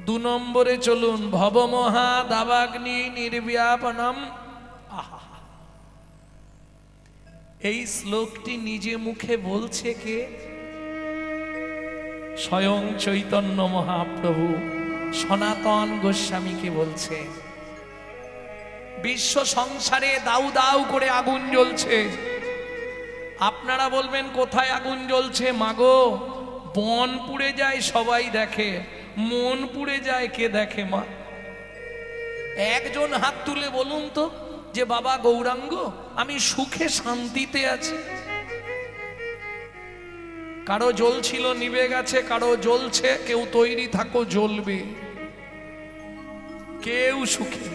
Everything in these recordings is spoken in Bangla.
দু নম্বরে চলুন, ভবমহা দাবাগ্নি নির্ব্যাপনম। এই শ্লোকটি নিজে মুখে বলছে কে? স্বয়ং চৈতন্য মহাপ্রভু সনাতন গোস্বামীকে বলছে। বিশ্ব সংসারে দাউ দাউ করে আগুন জ্বলছে। আপনারা বলবেন কোথায় আগুন জ্বলছে? মাগো, বন পুড়ে যায় সবাই দেখে, মন পুড়ে যায় কে দেখে? মা, একজন হাত তুলে বলুন তো যে বাবা গৌরাঙ্গ আমি সুখে শান্তিতে আছি। কারো জ্বলছিল নিভে গেছে, কারো জ্বলছে, কেউ তৈরি থাকো জ্বলবে, কেউ সুখে।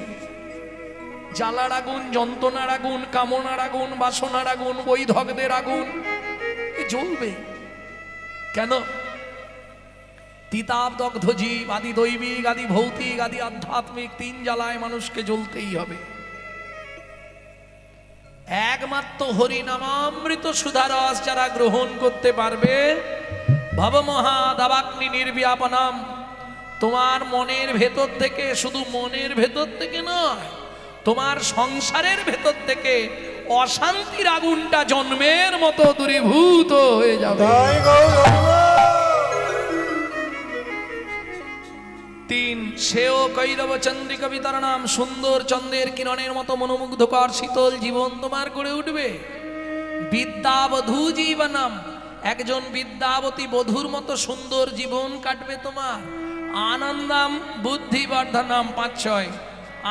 জ্বালার আগুন, যন্ত্রণার আগুন, কামনার আগুন, বাসনার আগুন, বৈধকদের আগুন জ্বলবে কেন? তিতাব দগ্ধ জীব, আদি দৈবিক, আদি ভৌতিক, আদি আধ্যাত্মিক, তিন জ্বালায় মানুষকে জ্বলতেই হবে। একমাত্র হরিনামামৃত সুধারস যারা গ্রহণ করতে পারবে, ভবমহা দাবাগ্নি নির্ব্যাপনম, তোমার মনের ভেতর থেকে, শুধু মনের ভেতর থেকে নয়, তোমার সংসারের ভেতর থেকে অশান্তির আগুনটা জন্মের মতো দূরীভূত হয়ে যাবে। তিন, সেও কৈরব চন্দ্রিকা বিতরণাম, সুন্দর চন্দ্রের কিরণের মতো মনোমুগ্ধকর শীতল জীবন তোমার গড়ে উঠবে। বিদ্যাবধূ জীবনম, একজন বিদ্যাবতী বধূর মতো সুন্দর জীবন কাটবে তোমার। আনন্দম বুদ্ধিবর্ধনম, 5-6,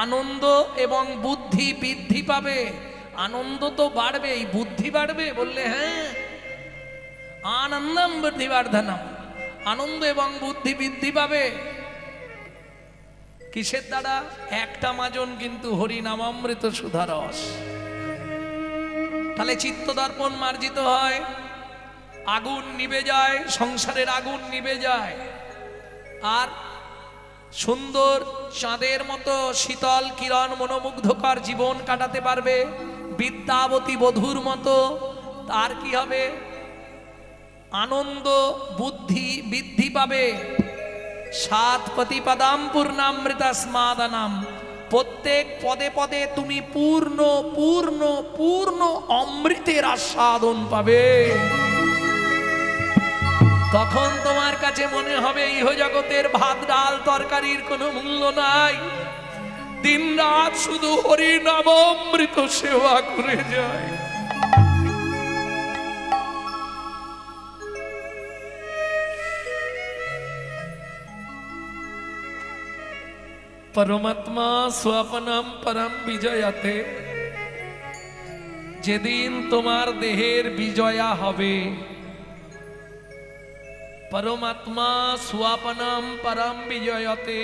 আনন্দ এবং বুদ্ধি বৃদ্ধি পাবে। আনন্দ তো বাড়বেই, বুদ্ধি বাড়বে বললে হ্যাঁ। আনন্দম বুদ্ধিবর্ধনম, আনন্দ এবং বুদ্ধি বৃদ্ধি পাবে। কিসের দ্বারা? একটা মাজন কিন্তু হরিনামামৃত সুধারস। তাহলে চিত্ত দর্পণ মার্জিত হয়, আগুন নিভে যায়, সংসারের আগুন নিভে যায়, আর সুন্দর চাঁদের মতো শীতল কিরণ মনোমুগ্ধকর জীবন কাটাতে পারবে। বিদ্যাবতী বধূর মতো তার কি হবে? আনন্দ বুদ্ধি বৃদ্ধি পাবে। 7 প্রতিপদাম পূর্ণামৃতা স্মাদানাম, প্রত্যেক পদে পদে তুমি পূর্ণ পূর্ণ পূর্ণ অমৃতের আস্বাদন পাবে। তখন তোমার কাছে মনে হবে ইহ জগতের ভাত ডাল তরকারির কোনো মূল্য নাই। দিন রাত শুধু হরি নাম অমৃত সেবা করে যায়। পরমাত্মা স্বপনম পরম বিজয়াতে, যেদিন তোমার দেহের বিজয়া হবে, পরমাত্মা স্বপনম পরম বিজয়তে,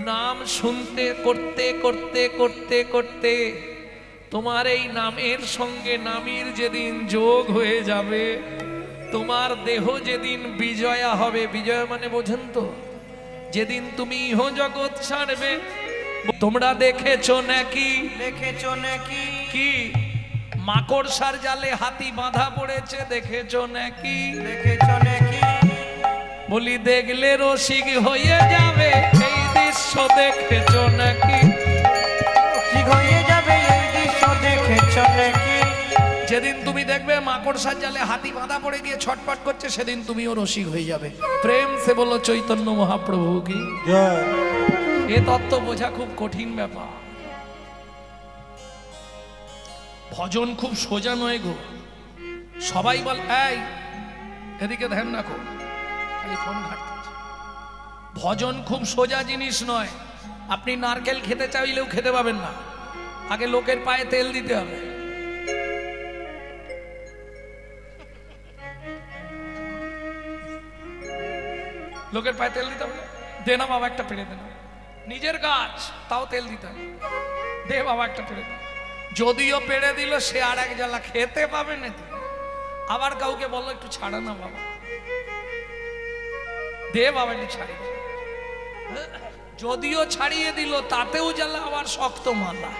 নাম শুনতে করতে করতে করতে করতে তোমার এই নামের সঙ্গে নামীর যেদিন যোগ হয়ে যাবে, তোমার দেহ যেদিন বিজয়া হবে। বিজয় মানে বোঝেন তো? যেদিন তুমি ইহ জগৎ ছাড়বে। তোমরা দেখেছো নাকি? দেখেছো নাকি? কি মাকড়সার জালে হাতি বাঁধা পড়েছে, দেখেছো নাকি? দেখেছো নাকি? বলি দেখলে রসিক হয়ে যাবে এই দৃশ্য, দেখেছো নাকি? রসিক হয়ে যাবে এই দৃশ্য, দেখেছো নাকি? যেদিন তুমি দেখবে মাকড়সার জালে হাতি বাঁধা পড়ে গিয়ে ছটপট করছে, সেদিন তুমিও রসিক হয়ে যাবে। প্রেম সে বলো চৈতন্য মহাপ্রভু কি জয়। এ তত্ত্ব বোঝা খুব কঠিন ব্যাপার। ভজন খুব সোজা নয় গো। সবাই বল এই এদিকে ধ্যান রাখো, খালি ফোন ঘাটতেছে। ভজন খুব সোজা জিনিস নয়। আপনি নারকেল খেতে চাইলেও খেতে পাবেন না, আগে লোকের পায়ে তেল দিতে হবে। লোকের পায়ে তেল দিতে হবে, দে না বাবা একটা পেড়ে দেন। নিজের গাছ তাও তেল দিতে হবে, দে বাবা একটা পেড়ে দেন। যদিও পেড়ে দিল সে আর এক জ্বালা, খেতে পাবে না। আবার কাউকে বললো একটু ছাড়া না বাবা, দে বাবা একটু ছাড়িয়ে। যদিও ছাড়িয়ে দিল তাতেও জ্বালা, আবার শক্ত মালা,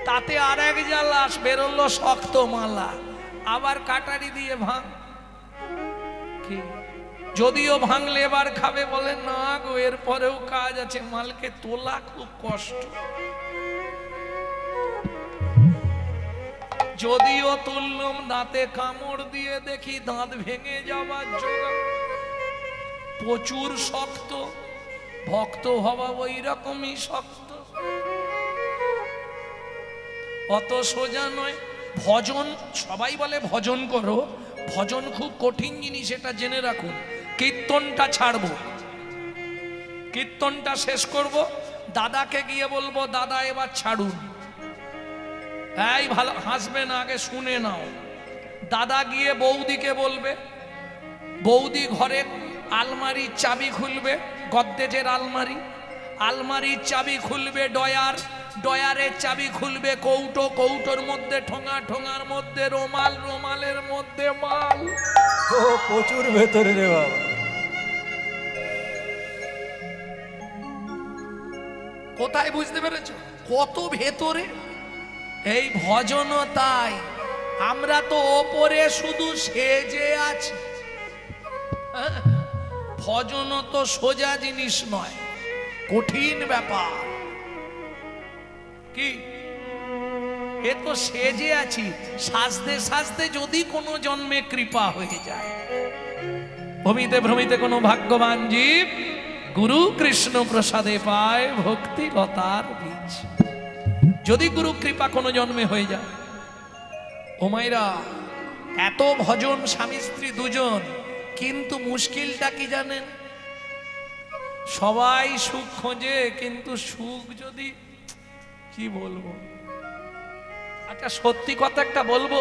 তাতে আর এক জ্বালা বেরোলো শক্ত মালা, আবার কাটারি দিয়ে ভাঙ। কি যদিও ভাঙলে এবার খাবে, বলে না গো এরপরেও কাজ আছে, মালকে তোলা খুব কষ্ট। যদিও তুললাম, দাঁতে কামড় দিয়ে দেখি দাঁত ভেঙে যাবার জোগাড়। প্রচুর শক্ত, ভক্ত হওয়া ওই রকমই শক্ত, অত সোজা নয়। ভজন, সবাই বলে ভজন করো, ভজন খুব কঠিন জিনিস, এটা জেনে রাখুন। কীর্তনটা ছাড়বো, কীর্তনটা শেষ করব, দাদাকে গিয়ে বলবো দাদা এবার ছাড়ুন। এই ভালো হাসবে না, আগে শুনে নাও। দাদা গিয়ে বৌদিকে বলবে, বৌদি ঘরে আলমারির চাবি খুলবে, গদ্দেজের আলমারি, আলমারির চাবি খুলবে ডয়ার, ডয়ারের চাবি খুলবে কৌটো, কৌটোর মধ্যে ঠোঙা, ঠোঙার মধ্যে রোমাল, রোমালের মধ্যে মাল। ও প্রচুর ভেতরে রে বাবা। কোথায় বুঝতে পেরেছ কত ভেতরে? এই ভজন তাই, আমরা তো ওপরে শুধু সেজে আছি। ভজন তো সোজা জিনিস নয়, কঠিন ব্যাপার। কি এ তো সেজে আছি, সাজতে সাজতে যদি কোনো জন্মে কৃপা হয়ে যায়। ভ্রমিতে ভ্রমিতে কোনো ভাগ্যবান জীব গুরু কৃষ্ণ প্রসাদে পায় ভক্তি লতার বীজ। যদি গুরু কৃপা কোনো জন্মে হয়ে যায়, ও মাইরা এত ভজন স্বামী স্ত্রী দুজন, কিন্তু মুশকিলটা কি জানেন? সবাই সুখ খোঁজে, কিন্তু সুখ যদি, কি বলবো, আচ্ছা সত্যি কথা একটা বলবো,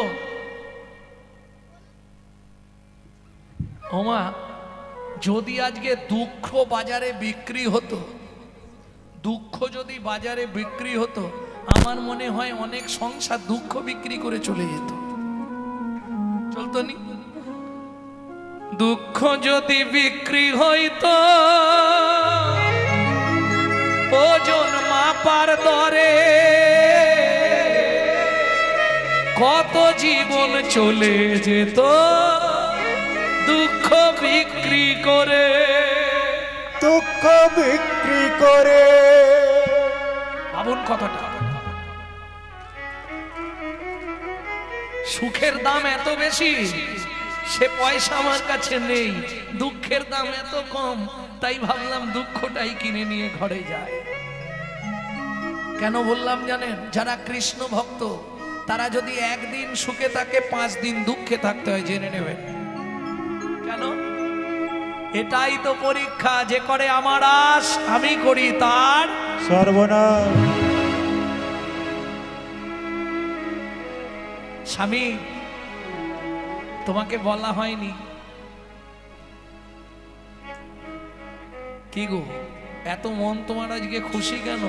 ওমা যদি আজকে দুঃখ বাজারে বিক্রি হতো, দুঃখ যদি বাজারে বিক্রি হতো, আমার মনে হয় অনেক সংসার দুঃখ বিক্রি করে চলে যেত, চলতো নি? দুঃখ যদি বিক্রি হইতো ওজন মাপার দরে, কত জীবন চলে যেত দুঃখ বিক্রি করে, দুঃখ বিক্রি করে। ভাবুন কথাটা, সুখের দাম এত বেশি, সে পয়সা আমার কাছে নেই, দুঃখের দাম এত কম, তাই ভাবলাম দুঃখটাই কিনে নিয়ে ঘরে যায়। কেন বললাম জানেন? যারা কৃষ্ণ ভক্ত তারা যদি একদিন সুখে থাকে, 5 দিন দুঃখে থাকতে হয়, জেনে নেবেন কেন। এটাই তো পরীক্ষা, যে করে আমার আশ আমি করি তার সর্বনাশ। স্বামী তোমাকে বলা হয়নি, কি গো এত মন তোমার আজকে খুশি কেন?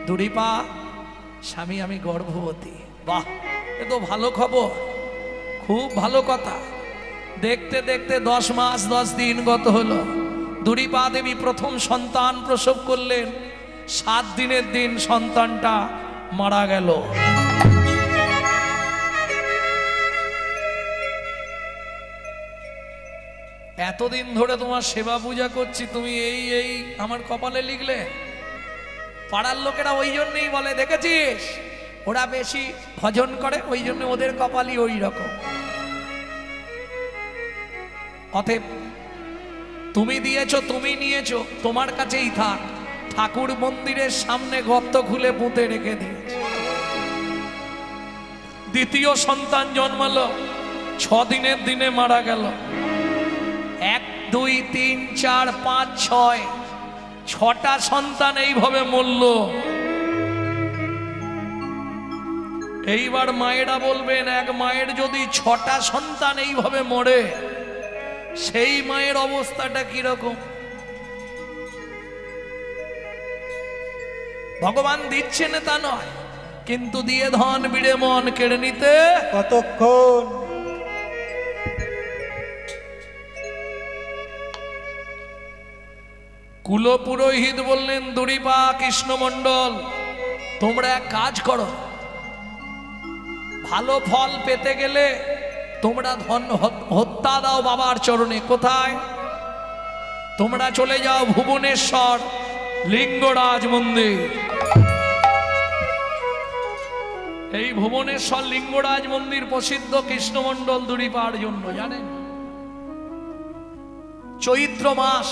দুরিপা স্বামী আমি গর্ভবতী। বাহ, এ তো ভালো খবর, খুব ভালো কথা। দেখতে দেখতে 10 মাস 10 দিন গত হলো, দুরিপা দেবী প্রথম সন্তান প্রসব করলেন। 7 দিনের দিন সন্তানটা মারা গেল। এতদিন ধরে তোমার সেবা পূজা করছি, তুমি এই এই আমার কপালে লিখলে। পাড়ার লোকেরা ওই জন্যই বলে, দেখেছিস ওরা বেশি ভজন করে, ওই জন্য ওদের কপালই ওই রকম। অতএব তুমি দিয়েছো, তুমি নিয়েছো, তোমার কাছেই থাক। ঠাকুর মন্দিরের সামনে গর্ত খুলে পুঁতে রেখে দিয়েছে। দ্বিতীয় সন্তান জন্মালো, 6 দিনের দিনে মারা গেল। 1 2 3 4 5 6 6টা সন্তান এইভাবে মরল। এইবার মায়েরা বলবেন, এক মায়ের যদি 6টা সন্তান এইভাবে মরে, সেই মায়ের অবস্থাটা কিরকম? ভগবান দিচ্ছেন তা নয়, কিন্তু দিয়ে ধন বিড়ে মন কেড়ে নিতে কতক্ষণ। কুলপুরোহিত বললেন, দুরিপা কৃষ্ণমণ্ডল তোমরা এক কাজ করো, ভালো ফল পেতে গেলে তোমরা ধন হত্যা দাও বাবার চরণে। কোথায়? তোমরা চলে যাও ভুবনেশ্বর লিঙ্গরাজ মন্দির। এই ভুবনেশ্বর লিঙ্গরাজ মন্দির প্রসিদ্ধ কৃষ্ণমণ্ডল দুরিপার জন্য, জানেন? চৈত্র মাস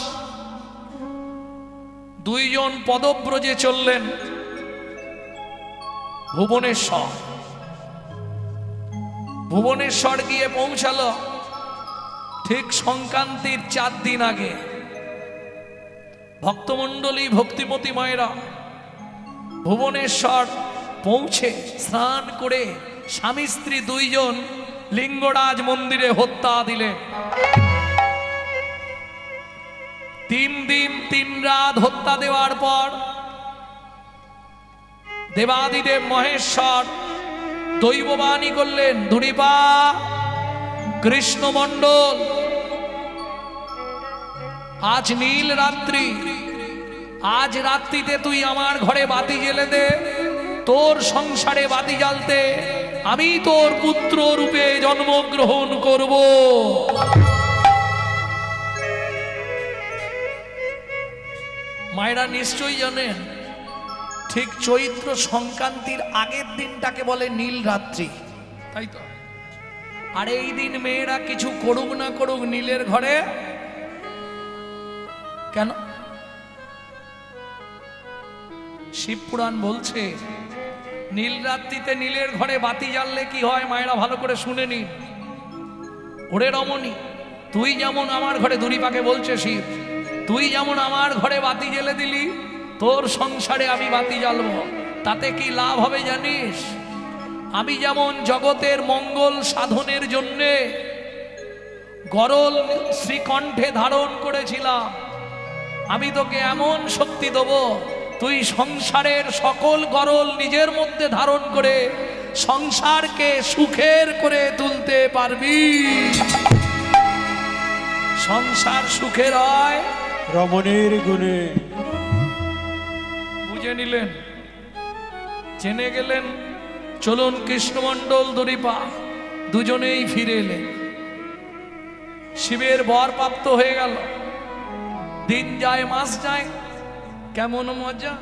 দুইজন পদব্রজে চললেন ভুবনেশ্বর। ভুবনেশ্বর গিয়ে পৌঁছালো ঠিক সংক্রান্তির 4 দিন আগে। ভক্তমণ্ডলী ভক্তিমতী মায়েরা ভুবনেশ্বর পৌঁছে স্নান করে স্বামী স্ত্রী দুইজন লিঙ্গরাজ মন্দিরে হত্যা দিলেন। 3 দিন 3 রাত হত্যা দেওয়ার পর দেবাদিদেব মহেশ্বর দৈববাণী করলেন, দুরিপা কৃষ্ণমণ্ডল, আজ নীল রাত্রি, আজ রাত্রিতে তুই আমার ঘরে বাতি জ্বেলে দে, তোর সংসারে বাতি জ্বালতে আমি তোর পুত্র রূপে জন্মগ্রহণ করব। মায়েরা নিশ্চয়ই জানেন, ঠিক চৈত্র সংক্রান্তির আগের দিনটাকে বলে নীল রাত্রি, তাই তো? আর এই দিন মেয়েরা কিছু করুক না করুক নীলের ঘরে কেন? শিবপুরাণ বলছে নীল রাত্রিতে নীলের ঘরে বাতি জ্বাললে কি হয়, মায়েরা ভালো করে শুনে নিন। ওরে রমণী, তুই যেমন আমার ঘরে, দুরিপাকে বলছে শিব, তুই যেমন আমার ঘরে বাতি জ্বেলে দিলি, তোর সংসারে আমি বাতি জ্বালবো, তাতে কি লাভ হবে জানিস? আমি যেমন জগতের মঙ্গল সাধনের জন্যে গরল শ্রীকণ্ঠে ধারণ করেছিলাম, আমি তোকে এমন শক্তি দেব, তুই সংসারের সকল গরল নিজের মধ্যে ধারণ করে সংসারকে সুখের করে তুলতে পারবি। সংসার সুখের হয় রমণের গুণে। বুঝে নিলেন, জেনে গেলেন। চলুন কৃষ্ণমণ্ডল দুরিপা দুজনেই ফিরে এলেন। শিবের বর প্রাপ্ত হয়ে গেল। দিন যায় মাস যায়, কেমন মজা।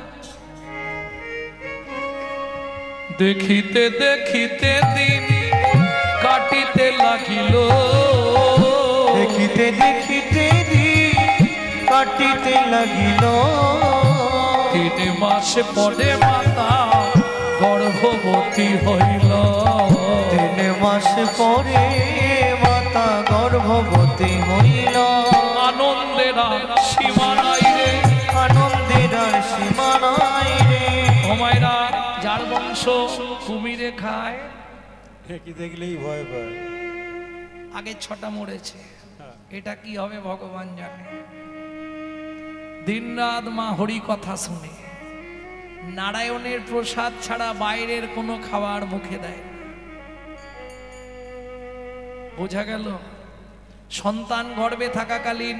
দেখিতে দেখিতে দিন কাটিতে লাগিল, দেখিতে দেখিতে দিন কাটিতে লাগিল। 3 মাস পরে মাতা গর্ভবতী হইল। 3 মাস পরে মাতা গর্ভবতী হইল। আনন্দের আর সীমা নাই রে, আনন্দের আর সীমা নাই রে। ওমাইরা যার বংশ কুমিরে খায়, কি দেখলেই ভয় পায়। আগে 6টা মরেছে, এটা কি হবে ভগবান জানে। দিনরাত মা হরি কথা শুনে, নারায়ণের প্রসাদ ছাড়া বাইরের কোনো খাবার মুখে দেয় না। বোঝা গেল, সন্তান গর্ভে থাকাকালীন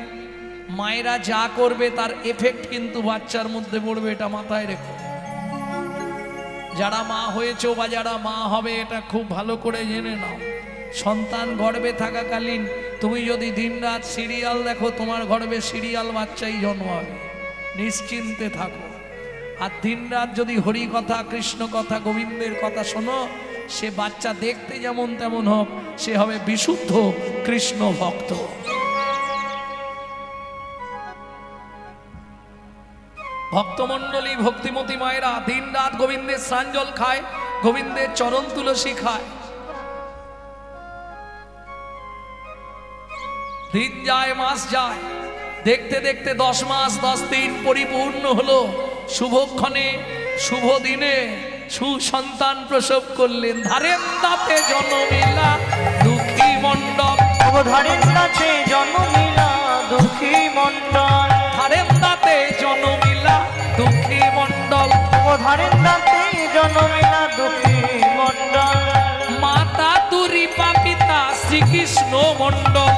মায়েরা যা করবে তার এফেক্ট কিন্তু বাচ্চার মধ্যে পড়বে, এটা মাথায় রেখো। যারা মা হয়েছে বা যারা মা হবে, এটা খুব ভালো করে জেনে নাও। সন্তান গর্ভে থাকাকালীন তুমি যদি দিনরাত সিরিয়াল দেখো, তোমার গর্ভে সিরিয়াল বাচ্চাই জন্মাবে, নিশ্চিন্তে থাকো। আর দিনরাত যদি হরি কথা, কৃষ্ণ কথা, গোবিন্দের কথা শোনো, সে বাচ্চা দেখতে যেমন তেমন হোক, সে হবে বিশুদ্ধ কৃষ্ণ ভক্ত। ভক্তমণ্ডলী ভক্তিমতী মায়েরা দিনরাত গোবিন্দের স্নানজল খায়, গোবিন্দের চরণ তুলসী খায়। দিন যায় মাস যায়, দেখতে দেখতে 10 মাস 10 দিন পরিপূর্ণ হলো। শুভক্ষণে শুভ দিনে সুসন্তান প্রসব করলেন। ধারেন দাঁতে জনমিলা দুঃখী মণ্ডল, ধারেন দাঁতে জনমিলা দুঃখী মণ্ডল। ধারেন দাঁতে জনমিলা দুঃখী মণ্ডল, ধারেন দাঁতে জনমিলা দুঃখী মণ্ডল। মাতা দুরিপা পিতা শ্রীকৃষ্ণ মণ্ডল,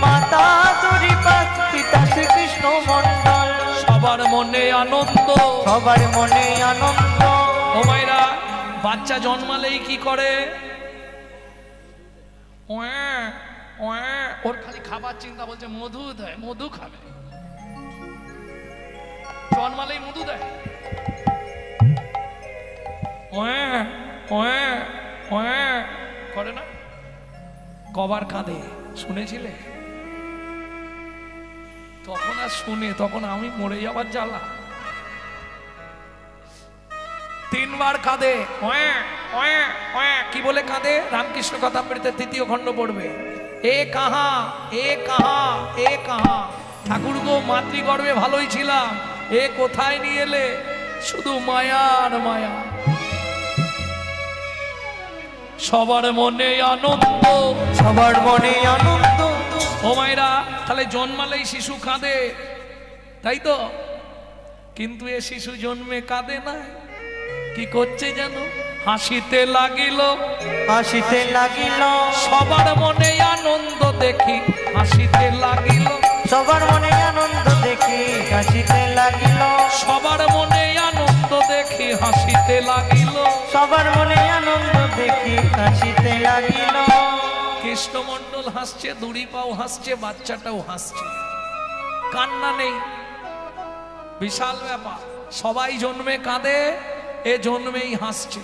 মাতা দুরিপা পিতা শ্রীকৃষ্ণ মণ্ডল। সবার মনে আনন্দ, সবার মনে আনন্দ। ও মায়েরা, বাচ্চা জন্মালেই কি করে? ওর খালি খাবার চিন্তা, বলছে মধু দেয়, মধু খাবে। জন্মালেই মধু দেয়। করে না, কবার কাঁদে শুনেছিলে? তখন আর শুনে, তখন আমি মরে যাবার জ্বালা। 3 বার কাঁদে, কি বলে কাঁদে? রামকৃষ্ণ কথামৃতের 3য় খণ্ড পড়বে। এ কাহা, এ কাহা, এ কাহা। ঠাকুর গো, মাতৃগর্ভে ভালোই ছিলাম, এ কোথায় নিয়ে এলে? শুধু মায়ার মায়া। সবার মনে আনন্দ, সবার মনে আনন্দ। ও মায়েরা, তাহলে জন্মালেই শিশু কাঁদে, তাই তো? কিন্তু এ শিশু জন্মে কাঁদে না, কি করছে জানো? হাসিতে লাগিল, হাসিতে লাগিল। সবার মনে আনন্দ দেখি হাসিতে লাগিল, সবার মনে আনন্দ দেখি হাসিতে লাগিল, সবার মনে আনন্দ দেখি হাসিতে লাগিল, সবার মনে আনন্দ দেখি হাসিতে লাগিল। কৃষ্ণমণ্ডল হাসছে, দুড়িপাও হাসছে, বাচ্চাটাও হাসছে, কান্না নেই। বিশাল ব্যাপার। সবাই জন্মে কাঁদে, এ জন্মেই হাসছে।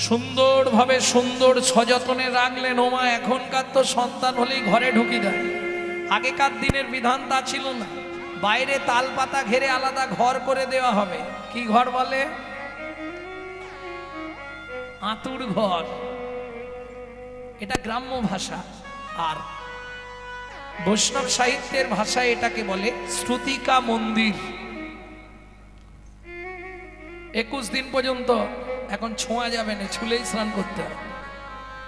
সুন্দরভাবে সুন্দর সযতনে রাখলেন। ওমা, এখনকার তো সন্তান হলেই ঘরে ঢুকি দেয়। আগেকার দিনের বিধান তা ছিল না। বাইরে তাল পাতা ঘেরে আলাদা ঘর করে দেওয়া হবে। কি ঘর বলে? আঁতুড় ঘর। এটা গ্রাম্য ভাষা। আর বৈষ্ণব সাহিত্যের ভাষায় এটাকে বলে শ্রুতিকা মন্দির। 21 দিন পর্যন্ত এখন ছোঁয়া যাবে না, ছুলেই স্নান করতে হবে,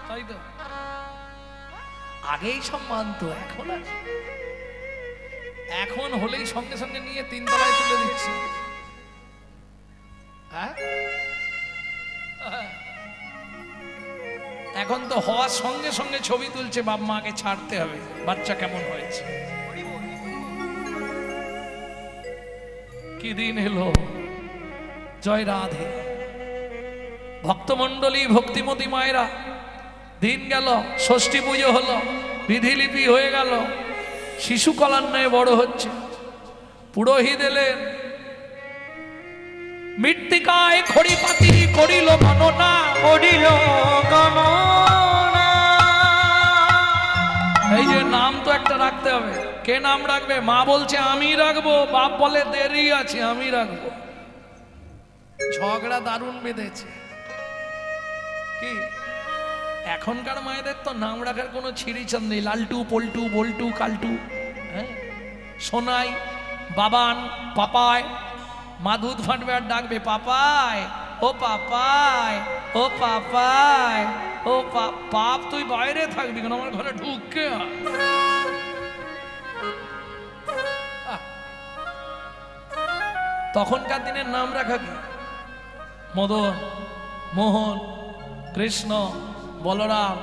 তাই তো? আগেই সব মানতো, এখন আর এখন হলেই সঙ্গে সঙ্গে নিয়ে 3 তলায় তুলে দিচ্ছে। হ্যাঁ, এখন তো হওয়ার সঙ্গে সঙ্গে ছবি তুলছে, বাপ মাকে ছাড়তে হবে, বাচ্চা কেমন হয়েছে। কি দিন এলো, জয় রাধে। ভক্তমণ্ডলী, ভক্তিমতী মায়েরা, দিন গেল, ষষ্ঠী পুজো হলো, বিধিলিপি হয়ে গেল, শিশু কলান্বয়ে বড় হচ্ছে। পুরোহিত এলেন, মৃত্তিকায় খড়িপাতি করিল গণনা, করিল গণনা। এই যে নাম তো একটা রাখতে হবে। কে নাম রাখবে? মা বলছে আমি রাখবো, বাপ বলে দেরি আছে, আমি রাখবো। ঝগড়া দারুণ বেঁধেছে। কি এখনকার মায়েদের তো নাম রাখার কোনো ছিঁড়িচাঁদ নেই। লালটু, পল্টু, বল্টু, কালটু, হ্যাঁ, সোনাই, বাবান, পাপায়। মা দুধ ফাটবে আর ডাকবে পাপায়, ও পাপায়, ও পাপায়, ও পাপ। তুই বাইরে থাকবি কেন, আমার ঘরে ঢুকে। তখনকার দিনের নাম রাখা কি? মদন, মোহন, কৃষ্ণ, বলরাম,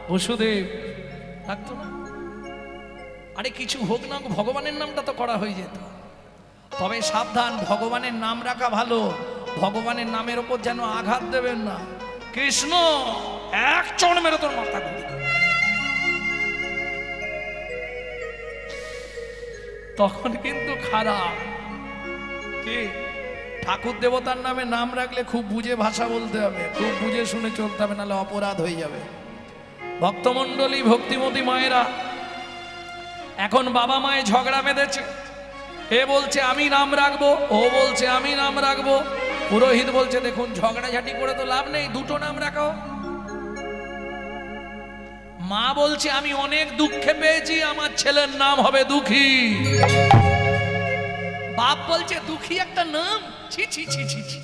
বসুদেব থাকতো না? আরে কিছু হোক না, ভগবানের নামটা তো করা হয়ে যেত। তবে সাবধান, ভগবানের নাম রাখা ভালো, ভগবানের নামের ওপর যেন আঘাত দেবেন না। কৃষ্ণ, এক চড় মেরে তোর মাথা ঘুরি, তখন কিন্তু খারাপ। কি ঠাকুর দেবতার নামে নাম রাখলে খুব বুঝে ভাষা বলতে হবে, খুব বুঝে শুনে চলতে হবে, নাহলে অপরাধ হয়ে যাবে। ভক্তমণ্ডলী, ভক্তিমতী মায়েরা, এখন বাবা মায়ে ঝগড়া বেঁধেছে। এ বলছে আমি নাম রাখবো, ও বলছে আমি নাম রাখবো। পুরোহিত বলছে দেখুন, ঝগড়াঝাটি করে তো লাভ নেই, দুটো নাম রাখো। মা বলছে আমি অনেক দুঃখে পেয়েছি, আমার ছেলের নাম হবে দুঃখী। বাপ বলছে দুঃখী একটা নাম, ছি ছি ছি ছি ছি,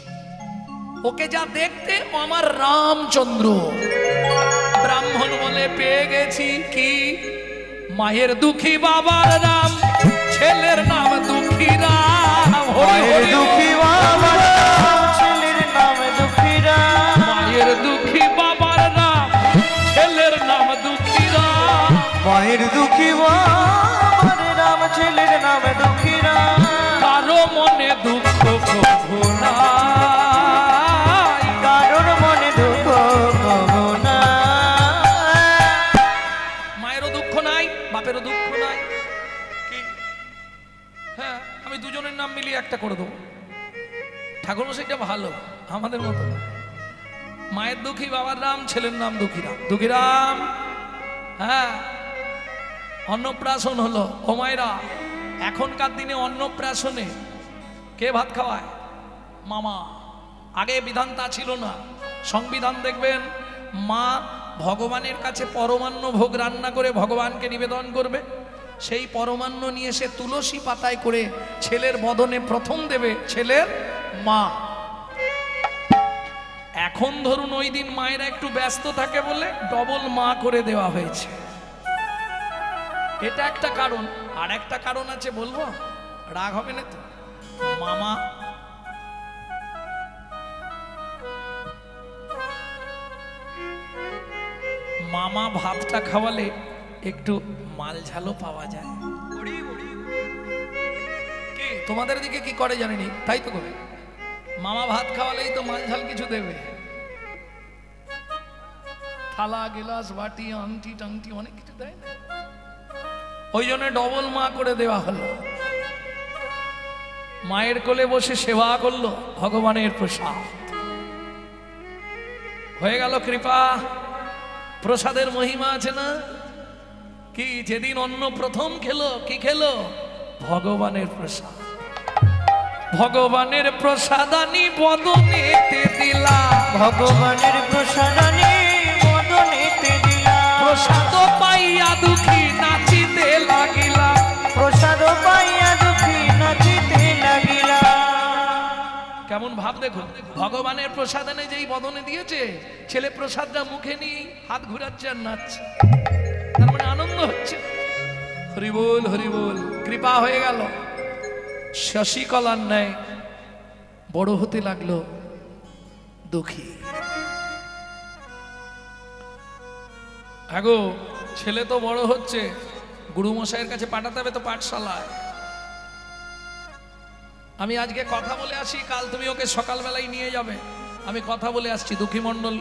ওকে যা দেখতে ও আমার রামচন্দ্র। ব্রাহ্মণ বলে পেয়ে গেছি কি, মায়ের দুঃখী বাবার নাম, ছেলের নাম দুঃখী রাম। মায়ের দুঃখী বাবার নাম, ছেলের নাম দুঃখী রাম। মায়ের দুঃখী বাবার নাম, ছেলের নাম দুঃখী রাম। মায়ের দুঃখী বাবার নাম, ছেলের নাম দুঃখী রাম। কারো মনে দুঃখ কভু নাই, কারোর মনে দুঃখ কভু নাই। মায়েরও দুঃখ নাই, বাপেরও দুঃখ নাই। কি হ্যাঁ, আমি দুজনের নাম মিলিয়ে একটা করে দেবো। ঠাকুরমশাইটা ভালো, আমাদের মতো না। মায়ের দুঃখী, বাবার রাম, ছেলের নাম দুঃখীরাম। দুঃখীরাম, হ্যাঁ। অন্নপ্রাশন হলো। ও মায়েরা, এখনকার দিনে অন্নপ্রাশনে কে ভাত খাওয়ায়? মামা। আগে বিধান তা ছিল না। সংবিধান দেখবেন, মা ভগবানের কাছে পরমান্ন ভোগ রান্না করে ভগবানকে নিবেদন করবে। সেই পরমান্ন নিয়ে সে তুলসী পাতায় করে ছেলের বদনে প্রথম দেবে ছেলের মা। এখন ধরুন ওই দিন মায়েরা একটু ব্যস্ত থাকে বলে ডবল মা করে দেওয়া হয়েছে। এটা একটা কারণ। আর একটা কারণ আছে, বলবো? রাগ হবে না তো? মামা মামা ভাতটা খাওয়ালে একটু মাল ঝালও পাওয়া যায়। কি তোমাদের দিকে কি করে জানিনি, তাই তো করে। মামা ভাত খাওয়ালেই তো মাল ঝাল কিছু দেবে। থালা, গিলাস, বাটি, আংটি টাংটি অনেক কিছু দেয় না। ওই জন্য ডবল মা করে দেওয়া হলো। মায়ের কোলে বসে সেবা করলো, ভগবানের প্রসাদ হয়ে গেল। কৃপা প্রসাদের মহিমা আছে না? কি যেদিন অন্ন প্রথম খেলো, কি খেলো? ভগবানের প্রসাদ। ভগবানের প্রসাদানি বদনেতে দিলা, ভগবানের প্রসাদানি বদনেতে দিলা। প্রসাদ পাইয়া দুঃখী নাচিতে লাগিলা, প্রসাদ পাইয়া দুঃখী নাচিতে লাগিলা। কেমন ভাব দেখুন, ভগবানের প্রসাদ এনে যেই বদনে দিয়েছে, ছেলে প্রসাদটা মুখে নিয়ে হাত ঘুরাচ্ছে আর নাচছে, তার মানে আনন্দ হচ্ছে। হরি বল, হরি বল। কৃপা হয়ে গেল। শশীকলার ন্যায় বড় হতে লাগলো দুঃখী। আগো ছেলে তো বড় হচ্ছে, গুরুমশাইয়ের কাছে পাঠাতে হবে তো পাঠশালায়। আমি আজকে কথা বলে আসি, কাল তুমি ওকে সকালবেলায় নিয়ে যাবে। আমি কথা বলে আসছি, দুঃখী মণ্ডল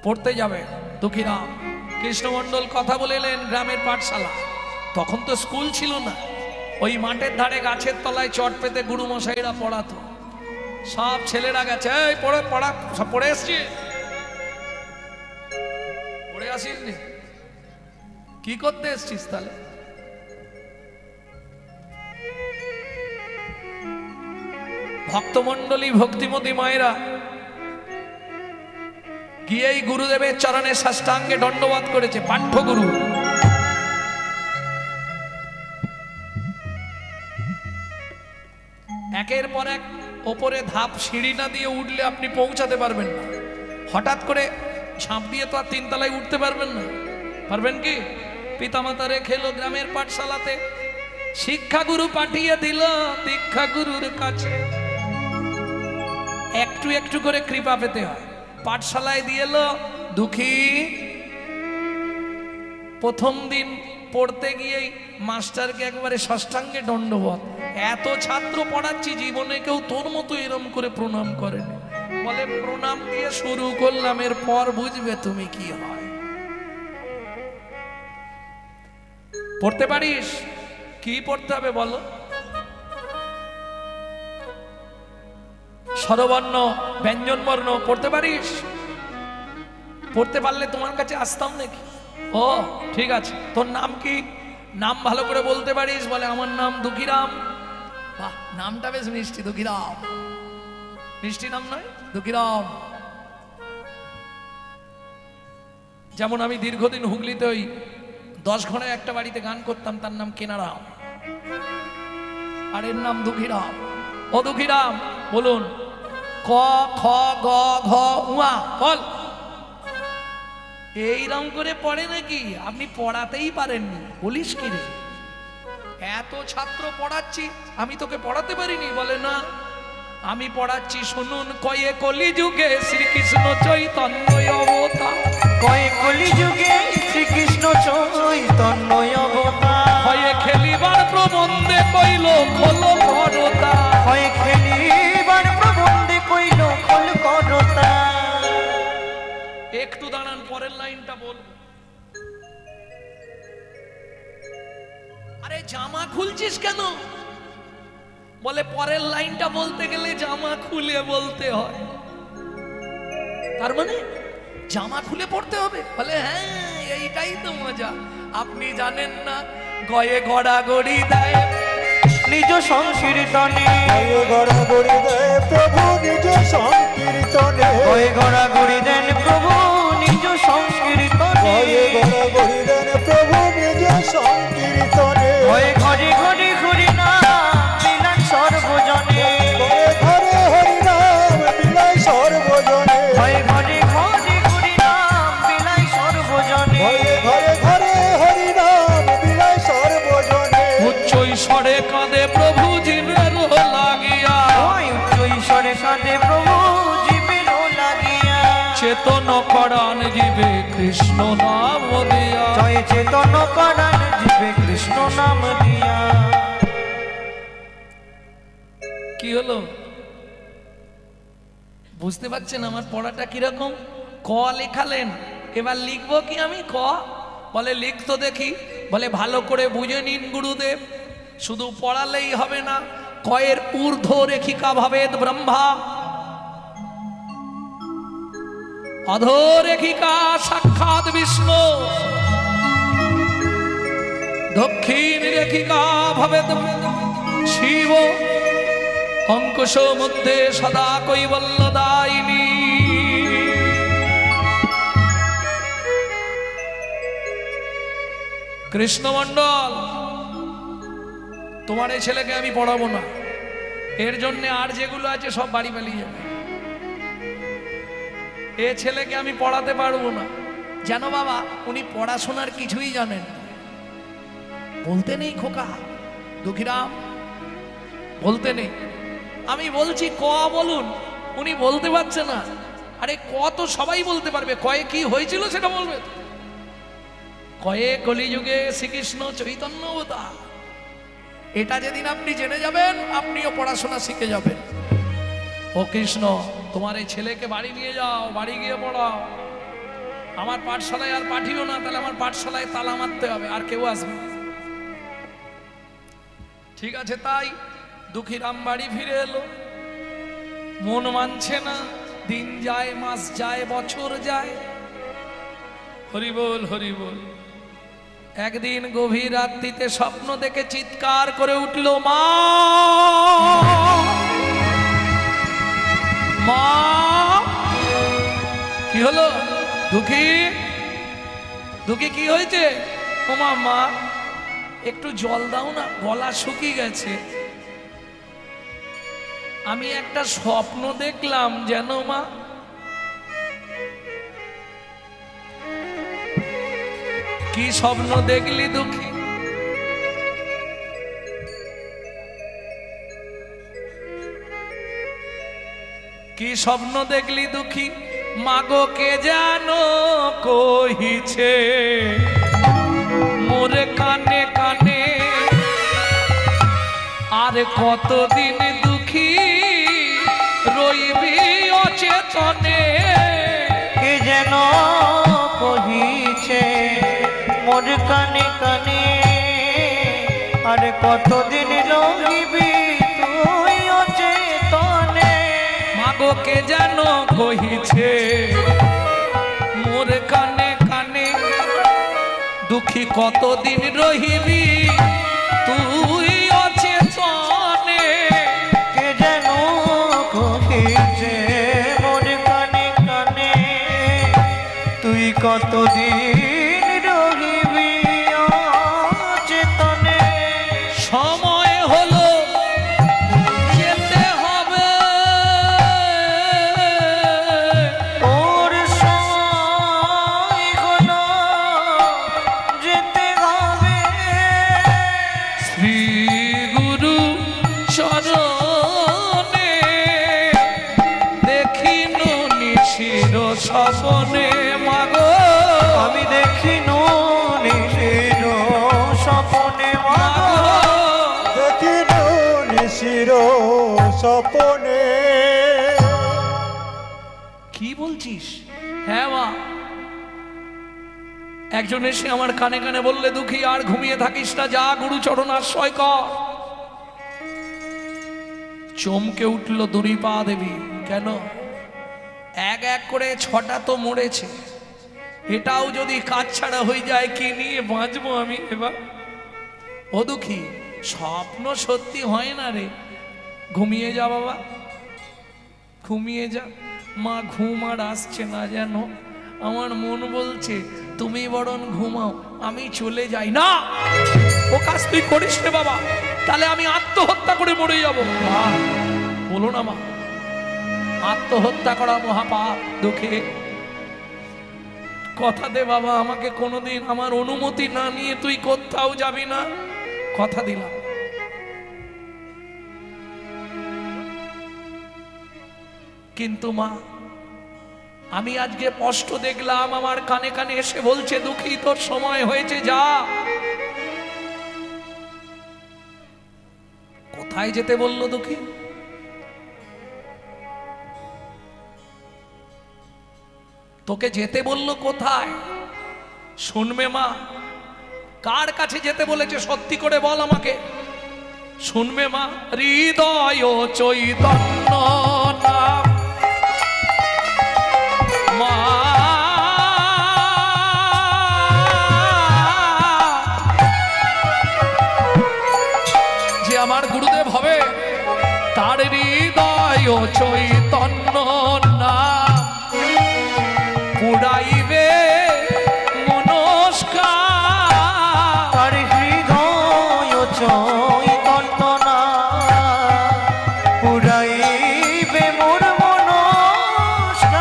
পড়তে যাবে। দুঃখীরাম কৃষ্ণমণ্ডল কথা বলে এলেন গ্রামের পাঠশালা। তখন তো স্কুল ছিল না, ওই মাঠের ধারে গাছের তলায় চট পেতে গুরুমশাইরা পড়াতো। সব ছেলেরা গেছে, এই পড়ে পড়া সব পড়ে এসছি, পড়ে আসিসনি? কি করতে এসছিস তাহলে? ভক্তমণ্ডলী, ভক্তিমতী মায়েরা গিয়েই গুরুদেবের চরণে সাষ্টাঙ্গে দণ্ডবোধ করেছে। পাঠ্যগুরু একের পর এক ওপরে ধাপ সিঁড়ি না দিয়ে উঠলে আপনি পৌঁছাতে পারবেন না। হঠাৎ করে ঝাঁপ দিয়ে তো আর তিনতলায় উঠতে পারবেন না। পারবেন কি? পিতামাতা রেখে এলো গ্রামের পাঠশালাতে, শিক্ষাগুরু পাঠিয়ে দিল দীক্ষাগুরুর কাছে। একটু একটু করে কৃপা পেতে হয়। পাঠশালায় দিয়ে এলো দুঃখী। প্রথম দিন পড়তে গিয়েই মাস্টারকে একবারে ষষ্ঠাঙ্গে দণ্ডবোধ। এত ছাত্র পড়াচ্ছি, জীবনে কেউ তোর মতো এরম করে প্রণাম করেনি। বলে প্রণাম দিয়ে শুরু করলাম, এরপর বুঝবে তুমি কি হয়। পড়তে পারিস? কি পড়তে হবে বলো? স্বরবর্ণ, ব্যঞ্জনবর্ণ পড়তে পারিস? পড়তে পারলে তোমার কাছে আসতাম নাকি? ও ঠিক আছে, তোর নাম কি? নাম ভালো করে বলতে পারিস? বলে আমার নাম দুঃখীরাম। বাহ, নামটা বেশ মিষ্টি, দুঃখীরাম। মিষ্টি নাম নয়? দুঃখীরাম। যেমন আমি দীর্ঘদিন হুগলিতে ওই 10 ঘরে একটা বাড়িতে গান করতাম, তার নাম কেনারাম, আর এর নাম দুঃখীরাম। ও দুঃখীরাম বলুন। ক, খ, গ, ঘ, উয়া বল। এইরকম করে পড়ে নাকি? আপনি পড়াতেই পারেননি, বলিস কি রে? এত ছাত্র পড়াচ্ছি, আমি তোকে পড়াতে পারিনি? বলে না, আমি পড়াচ্ছি শুনুন। কয়ে কলিযুগে শ্রীকৃষ্ণ চৈতন্য অবতার, কয়ে কলিযুগে শ্রীকৃষ্ণ চৈতন্য অবতার। হয়ে খেলিবার প্রবন্ধে কইল খোল করতা, হয়ে খেলিবার প্রবন্ধে কইল খোল করতা। একটু দাঁড়ান, পরের লাইনটা বলবো। আরে জামা খুলছিস কেন? বলে পরের লাইনটা বলতে গেলে জামা খুলে বলতে হয়। তার মানে জামা খুলে পড়তে হবে? বলে হ্যাঁ, এইটাই তো মজা। আপনি জানেন না, গয়ে গড়াগড়ি দেয় নিজ সংকীর্তনে, গয়ে গড়াগড়ি দেয় প্রভু নিজ সংকীর্তনে, গয়ে গড়াগড়ি দেন প্রভু নিজ সংকীর্তনে, গয়ে গড়াগড়ি দেন প্রভু নিজ সংকীর্তনে, গয়ে ঘরে ঘরে ঘুরি না বিলান সর্বজনে, ঘরে ঘরে হরি নাম বিলায় সর্বজনে, গয়ে ঘরে ঘরে ঘুরি না বিলাই সর্বজনে, ঘরে ঘরে ঘরে হরি নাম বিলায় সর্বজনে, উচ্চ ঈশ্বরে কাঁদে প্রভু জীবের লাগিয়া, ওই উচ্চ ঈশ্বরে কাঁদে প্রভু জীবের লাগিয়া, চেতন করান জীবে কৃষ্ণ নাম দিয়া। জয় চেতন করান জীবে কৃষ্ণ নাম দিয়া। কি হলো বুঝতে পারছেন আমার পড়াটা কিরকম? ক লেখালেন, এবার লিখবো কি আমি ক? বলে লিখ তো দেখি। বলে ভালো করে বুঝে নিন গুরুদেব, শুধু পড়ালেই হবে না, কয়ের ঊর্ধ্ব রেখিকা ভাবেদ ব্রহ্মা, অধোরেখিকা সাক্ষাৎ বিষ্ণু, দক্ষিণ রেখিকা ভবেদ শিব, অঙ্কুশ মধ্যে সদা কৈবল্যদায়িনী। কৃষ্ণমণ্ডল, তোমার এই ছেলেকে আমি পড়াবো না, এর জন্য আর যেগুলো আছে সব বাড়ি পালিয়ে যাবে। এ ছেলেকে আমি পড়াতে পারবো না। জানো বাবা, উনি পড়াশোনার কিছুই জানেন না। বলতে নেই খোকা, দুঃখীরাম বলতে নেই। আমি বলছি ক বলুন, উনি বলতে পারছে না। আরে ক তো সবাই বলতে পারবে, কয়ে কি হয়েছিল সেটা বলবে। কয়ে কলিযুগে শ্রীকৃষ্ণ চৈতন্য অবতার, এটা যেদিন আপনি জেনে যাবেন আপনিও পড়াশোনা শিখে যাবেন। ও কৃষ্ণ, তোমার এই ছেলেকে বাড়ি নিয়ে যাও, বাড়ি গিয়ে পড়াও। আমার পাঠশালায় আর পাঠিও না, তাহলে আমার পাঠশালায় তালা মারতে হবে, আর কেউ আসবে না। ঠিক আছে, তাই দুঃখীরাম বাড়ি ফিরে এলো। মন মানছে না, দিন যায়, মাস যায়, বছর যায়। হরি বল, হরি বল। একদিন গভীর রাত্রিতে স্বপ্ন দেখে চিৎকার করে উঠল, মা মা। কি হলো দুঃখী? দুঃখী কি হয়েছে? ওমা মা, একটু জল দাও না, গলা শুকিয়ে গেছে। আমি একটা স্বপ্ন দেখলাম, যেন মা। কি স্বপ্ন দেখলি দুঃখী? কি স্বপ্ন দেখলি দুঃখী? মাগো কে জানো কহিছে মোরে কানে কানে, আর কতদিন দুঃখী রইবি অচেতনে। কে যেন কহিছে মোর কানে কানে, আর কতদিন রহিবি তুই অচেতনে। মাগো কে যেন কহিছে মোর কানে কানে, দুঃখী কতদিন রহিবি তুই অচেতনে। কে যেন কহিছে মোর কানে কানে, তুই কতদিন রহিবি অচেতনে। সময় হলো যেতে হবে, ওর সময় হলো যেতে হবে। শ্রী গুরু চরণে দেখিনু নিশির স্বপনে। মাগো আমি দেখিনু নিশির স্বপনে, মাগো দেখিনু নিশির স্বপনে। কি বলছিস? হ্যাঁ মা। একজন এসে আমার কানে কানে বললে, দুঃখী আর ঘুমিয়ে থাকিস না, যা গুরুচরণ আশ্রয় কর। চমকে উঠল দুরিপা দেবী। কেন? এক এক করে 6টা তো মরেছে, এটাও যদি কাজ ছাড়া হয়ে যায় কি নিয়ে বাঁচবো আমি এবার? ও দুঃখী, স্বপ্ন সত্যি হয় না রে। ঘুমিয়ে যা বাবা, ঘুমিয়ে যা। মা ঘুম আর আসছে না যেন, আমার মন বলছে তুমি বরং ঘুমাও, আমি চলে যাই। না, ও কাজ তুই করিস রে বাবা, তাহলে আমি আত্মহত্যা করে মরে যাবো। মা বলো না মা, আত্মহত্যা করা মহাপাপ। দুঃখে কথা দে বাবা, আমাকে কোনোদিন আমার অনুমতি না নিয়ে তুই কোথাও যাবি না, কথা দিলাম। কিন্তু মা, আমি আজকে স্পষ্ট দেখলাম, আমার কানে কানে এসে বলছে দুঃখী তোর সময় হয়েছে, যা। কোথায় যেতে বললো দুঃখী? তোকে যেতে বললো কোথায়? শুনবে মা, কার কাছে যেতে বলেছে সত্যি করে বল আমাকে। শুনবে মা, হৃদয় চৈতন্য নাম মা, যে আমার গুরুদেব হবে, তার হৃদয় চৈতন্য নাম পুরাইবে মনস্কার। তার হৃদয় চৈতন্য নাম পুরাইবে মোর মনস্কার।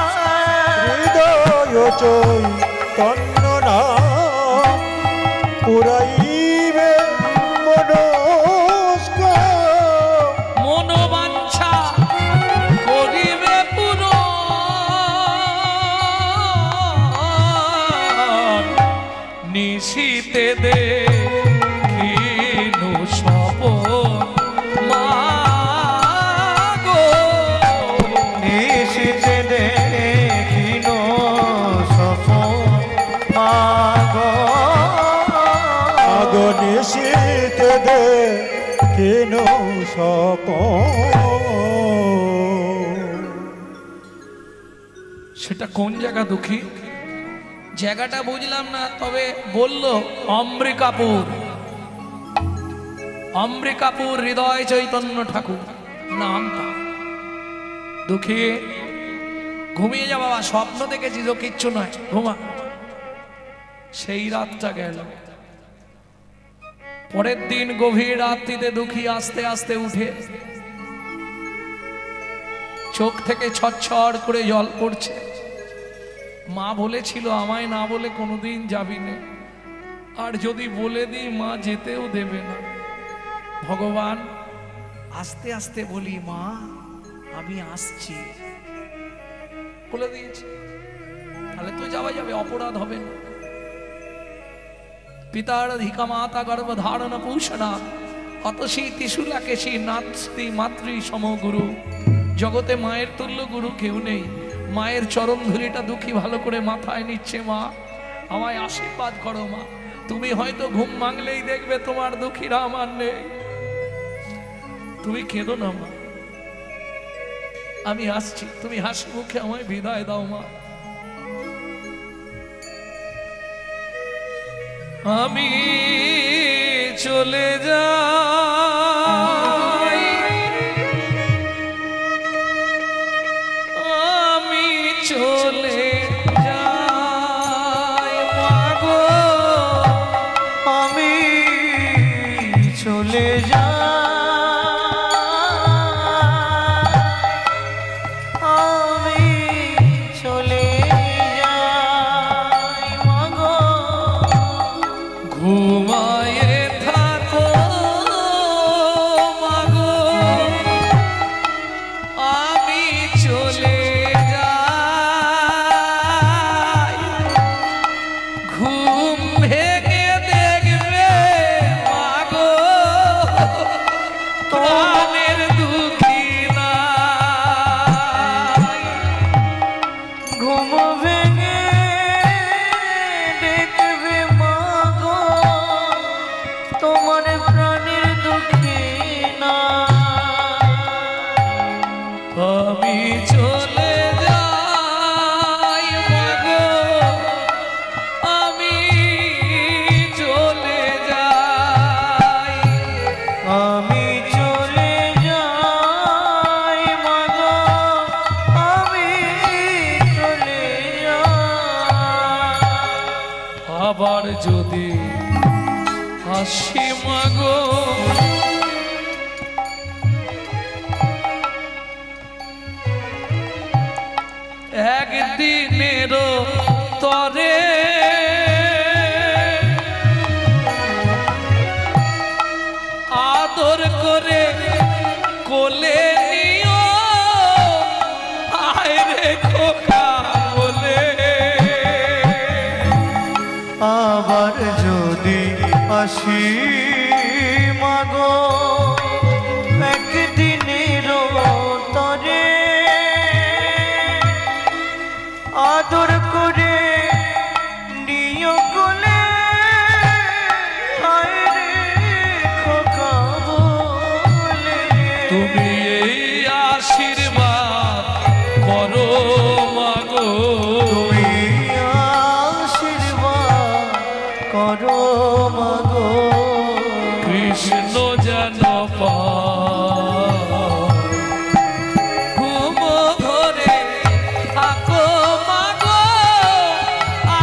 হৃদয় চৈতন্য নাম পুরাইবে মনস্কার। মনোবাঞ্ছা করিবে পূরণ। নিশীতে দেখিনু স্বপন মা গো, নিশীতে দেখিনু স্বপন আগো। আগো নিশীতে দেখিনু স্বপন। সেটা কোন জায়গা দুঃখী? জায়গাটা বুঝলাম না, তবে বলল অম্বিকাপুর। অম্বিকাপুর হৃদয় চৈতন্য ঠাকুর নামটা। দুঃখী ঘুমিয়ে যা বাবা, স্বপ্ন দেখেছি তো, কিচ্ছু নয়, ঘুমা। সেই রাতটা গেল। পরের দিন গভীর রাত্রিতে দুঃখী আস্তে আস্তে উঠে, চোখ থেকে ছটছট করে জল পড়ছে। মা বলেছিল আমায় না বলে কোনোদিন যাবি না, আর যদি বলে দিই মা যেতেও দেবে না। ভগবান, আস্তে আস্তে বলি মা আমি আসছি, বলে দিয়েছি, তাহলে তো যাওয়া যাবে, অপরাধ হবে না। পিতার ধিকা মাতা গর্ভ ধারণ পুষণা অতসী ত্রিশূলা কেশী নাস্তি মাতৃ সমগুরু। জগতে মায়ের তুল্য গুরু কেউ নেই। মায়ের চরণ ধুলিটা দুঃখী ভালো করে মাথায় নিচ্ছে। মা আমায় আশীর্বাদ করো মা। তুমি হয়তো ঘুম ভাঙলেই দেখবে তোমার দুঃখীরা আমার নেই। তুমি কেঁদো না মা, আমি আসছি, তুমি হাসি মুখে আমায় বিদায় দাও মা। আমি চলে যাই, আমি চলে যাই মাগো, আমি চলে যাই, আমি চলে যাই মাগো। ঘুমায়ে থাকো মাগো, আমি চলে যাই। ঘুম ভেঙে দেখবে মাগো, আমি চলে যাই মাগো, আমি চলে যাই। আবার যদি আসি মাগো, একদিনেরও তরে আদর করে কোলে নিও, আয় রে খোকা বলে। আবার যদি আসি মাগো, একদিনেরও তরে আদর করে নিও কোলে, আয় রে খোকা বলে। তুমি এই আশীর্বাদ করো মাগো, তুমি আশীর্বাদ করো মাগো, কৃষ্ণ যেন ঘুম ধরে থাকো মাগো,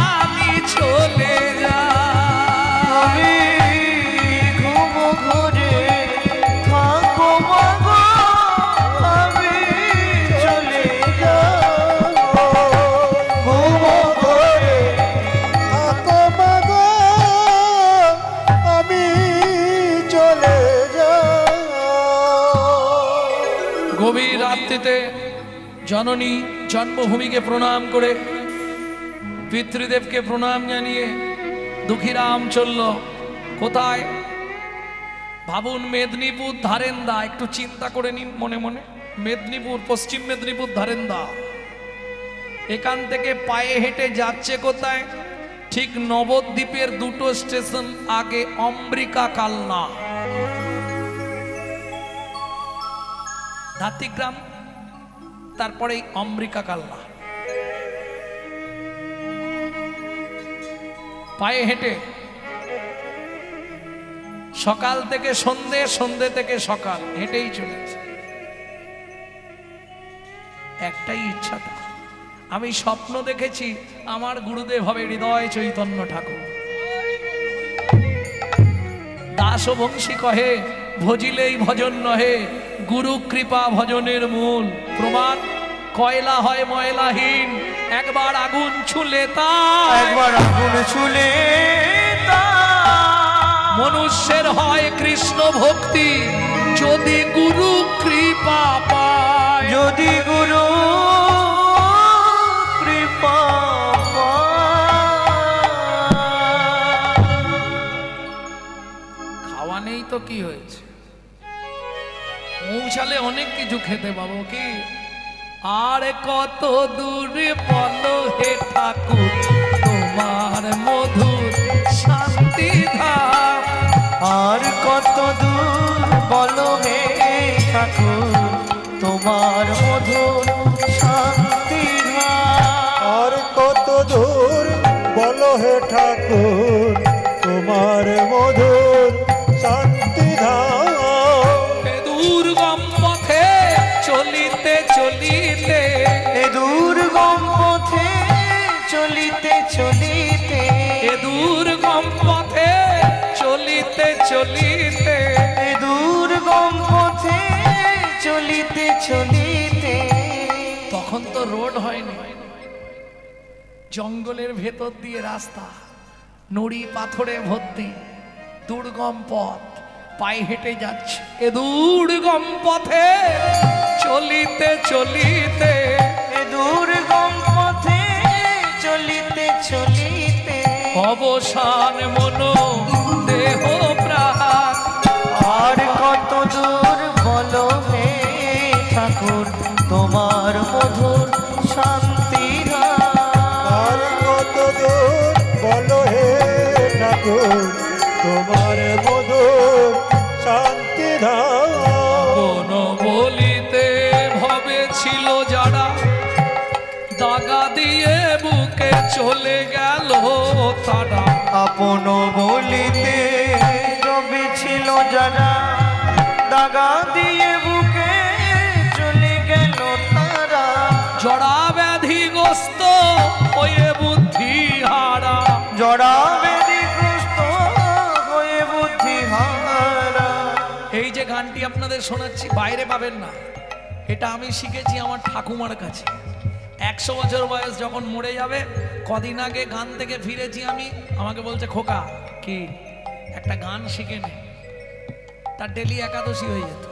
আমি চলে যাই। আমি ঘুম ঘরে থাকো মাগো, আমি চলে যাই। ঘুম ঘরে থাকো মাগো, আমি চলে যাই। গভীর রাত্রিতে জননী জন্মভূমিকে প্রণাম করে, পিতৃদেবকে প্রণাম জানিয়ে দুঃখীরাম চলল কোথায়? ভাবুন, মেদিনীপুর ধারেন্দা। একটু চিন্তা করে নিন মনে মনে। মেদিনীপুর, পশ্চিম মেদিনীপুর ধারেন্দা। এখান থেকে পায়ে হেঁটে যাচ্ছে কোথায়? ঠিক নবদ্বীপের দুটো স্টেশন আগে অম্বিকা কালনা, ধাত্রীগ্রাম, তারপরে অম্বিকা কালনা। পায়ে হেঁটে সকাল থেকে সন্ধে, সন্ধে থেকে সকাল, হেঁটেই চলেছে। একটাই ইচ্ছা তার, আমি স্বপ্ন দেখেছি আমার গুরুদেব হবে হৃদয় চৈতন্য ঠাকুর। দাস বংশী কহে ভজিলেই ভজন নহে, গুরু কৃপা ভজনের মূল। প্রমাণ, কয়লা হয় ময়লাহীন, একবার আগুন ছুলে তা, একবার আগুন ছুলে তা। মনুষ্যের হয় কৃষ্ণ ভক্তি, যদি গুরু কৃপা পায়। যদি গুরু কৃপা খাওয়া নেই তো কি হয়েছে, পৌঁছালে অনেক কিছু খেতে পাবো। কি আর কত দূরে বলো হে ঠাকুর, তোমার মধুর শান্তি ধাম। আর কত দূর বলো হে ঠাকুর, তোমার মধুর শান্তি ধাম। আর কত দূর বলো হে ঠাকুর, তোমার মধুর শান্তি ধাম। এ দুর্গম পথে চলিতে চলিতে, এ দুর্গম পথে চলিতে চলিতে, এ দুর্গম পথে চলিতে চলিতে, এ দুর্গম পথে চলিতে চলিতে। তখন তো রোড হয়নি, জঙ্গলের ভেতর দিয়ে রাস্তা, নুড়ি পাথরে ভর্তি, দুর্গম পথ, পায়ে হেঁটে যাচ্ছে। এ দুর্গম পথে চলিতে চলিতে, এ দুর্গম পথে চলিতে চলিতে, অবসান মনো দেহ প্রাণ। আর কত দূর বলো হে ঠাকুর, তোমার মধুর শান্তি ধাম। আর কত দূর বলো হে ঠাকুর, তোমার মধুর শান্তি ধাম। কোন বলিতে ভবে ছিল যারা, দাগা দিয়ে বুকে চলে গেল তারা। আপন বলিতে রবি ছিল যারা, দাগা দিয়ে বুকে চলে গেল তারা, জড়া ব্যাধিগ্রস্ত হয়ে বুদ্ধি হারা, জড়া ব্যাধিগ্রস্ত হয়ে বুদ্ধি হারা। এই যে গানটি আপনাদের শোনাচ্ছি বাইরে পাবেন না, এটা আমি শিখেছি আমার ঠাকুমার কাছে। 100 বছর বয়স যখন মরে যাবে, কদিন আগে গান থেকে ফিরেছি আমি, আমাকে বলছে খোকা কি একটা গান শিখে নে। তার ডেলি একাদশী হয়ে যেত।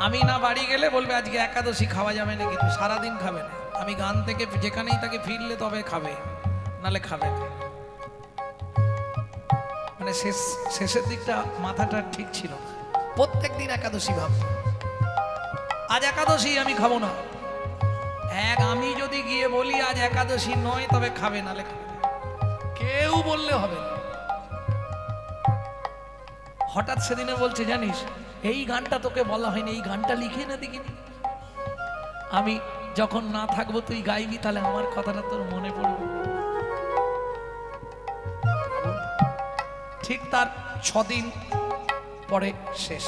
আমি না বাড়ি গেলে বলবে আজকে একাদশী খাওয়া যাবে না, কিন্তু সারাদিন খাবে না। আমি গান থেকে যেখানেই তাকে ফিরলে তবে খাবে, নালে খাবে না। মানে শেষের দিকটা মাথাটা ঠিক ছিল, প্রত্যেক দিন একাদশী ভাবত, আজ একাদশী আমি খাবো না। আমি যদি গিয়ে বলি আজ একাদশী নয় তবে খাবে, নালে খাবে না। কেউ বললে হবে না। হঠাৎ সেদিনে বলছে জানিস এই গানটা তোকে বলা হয়নি, এই গানটা লিখে না দেখিনি। আমি যখন না থাকবো তুই গাইবি, তাহলে আমার কথাটা তোর মনে পড়বে। ঠিক তার 6 দিন পরে শেষ।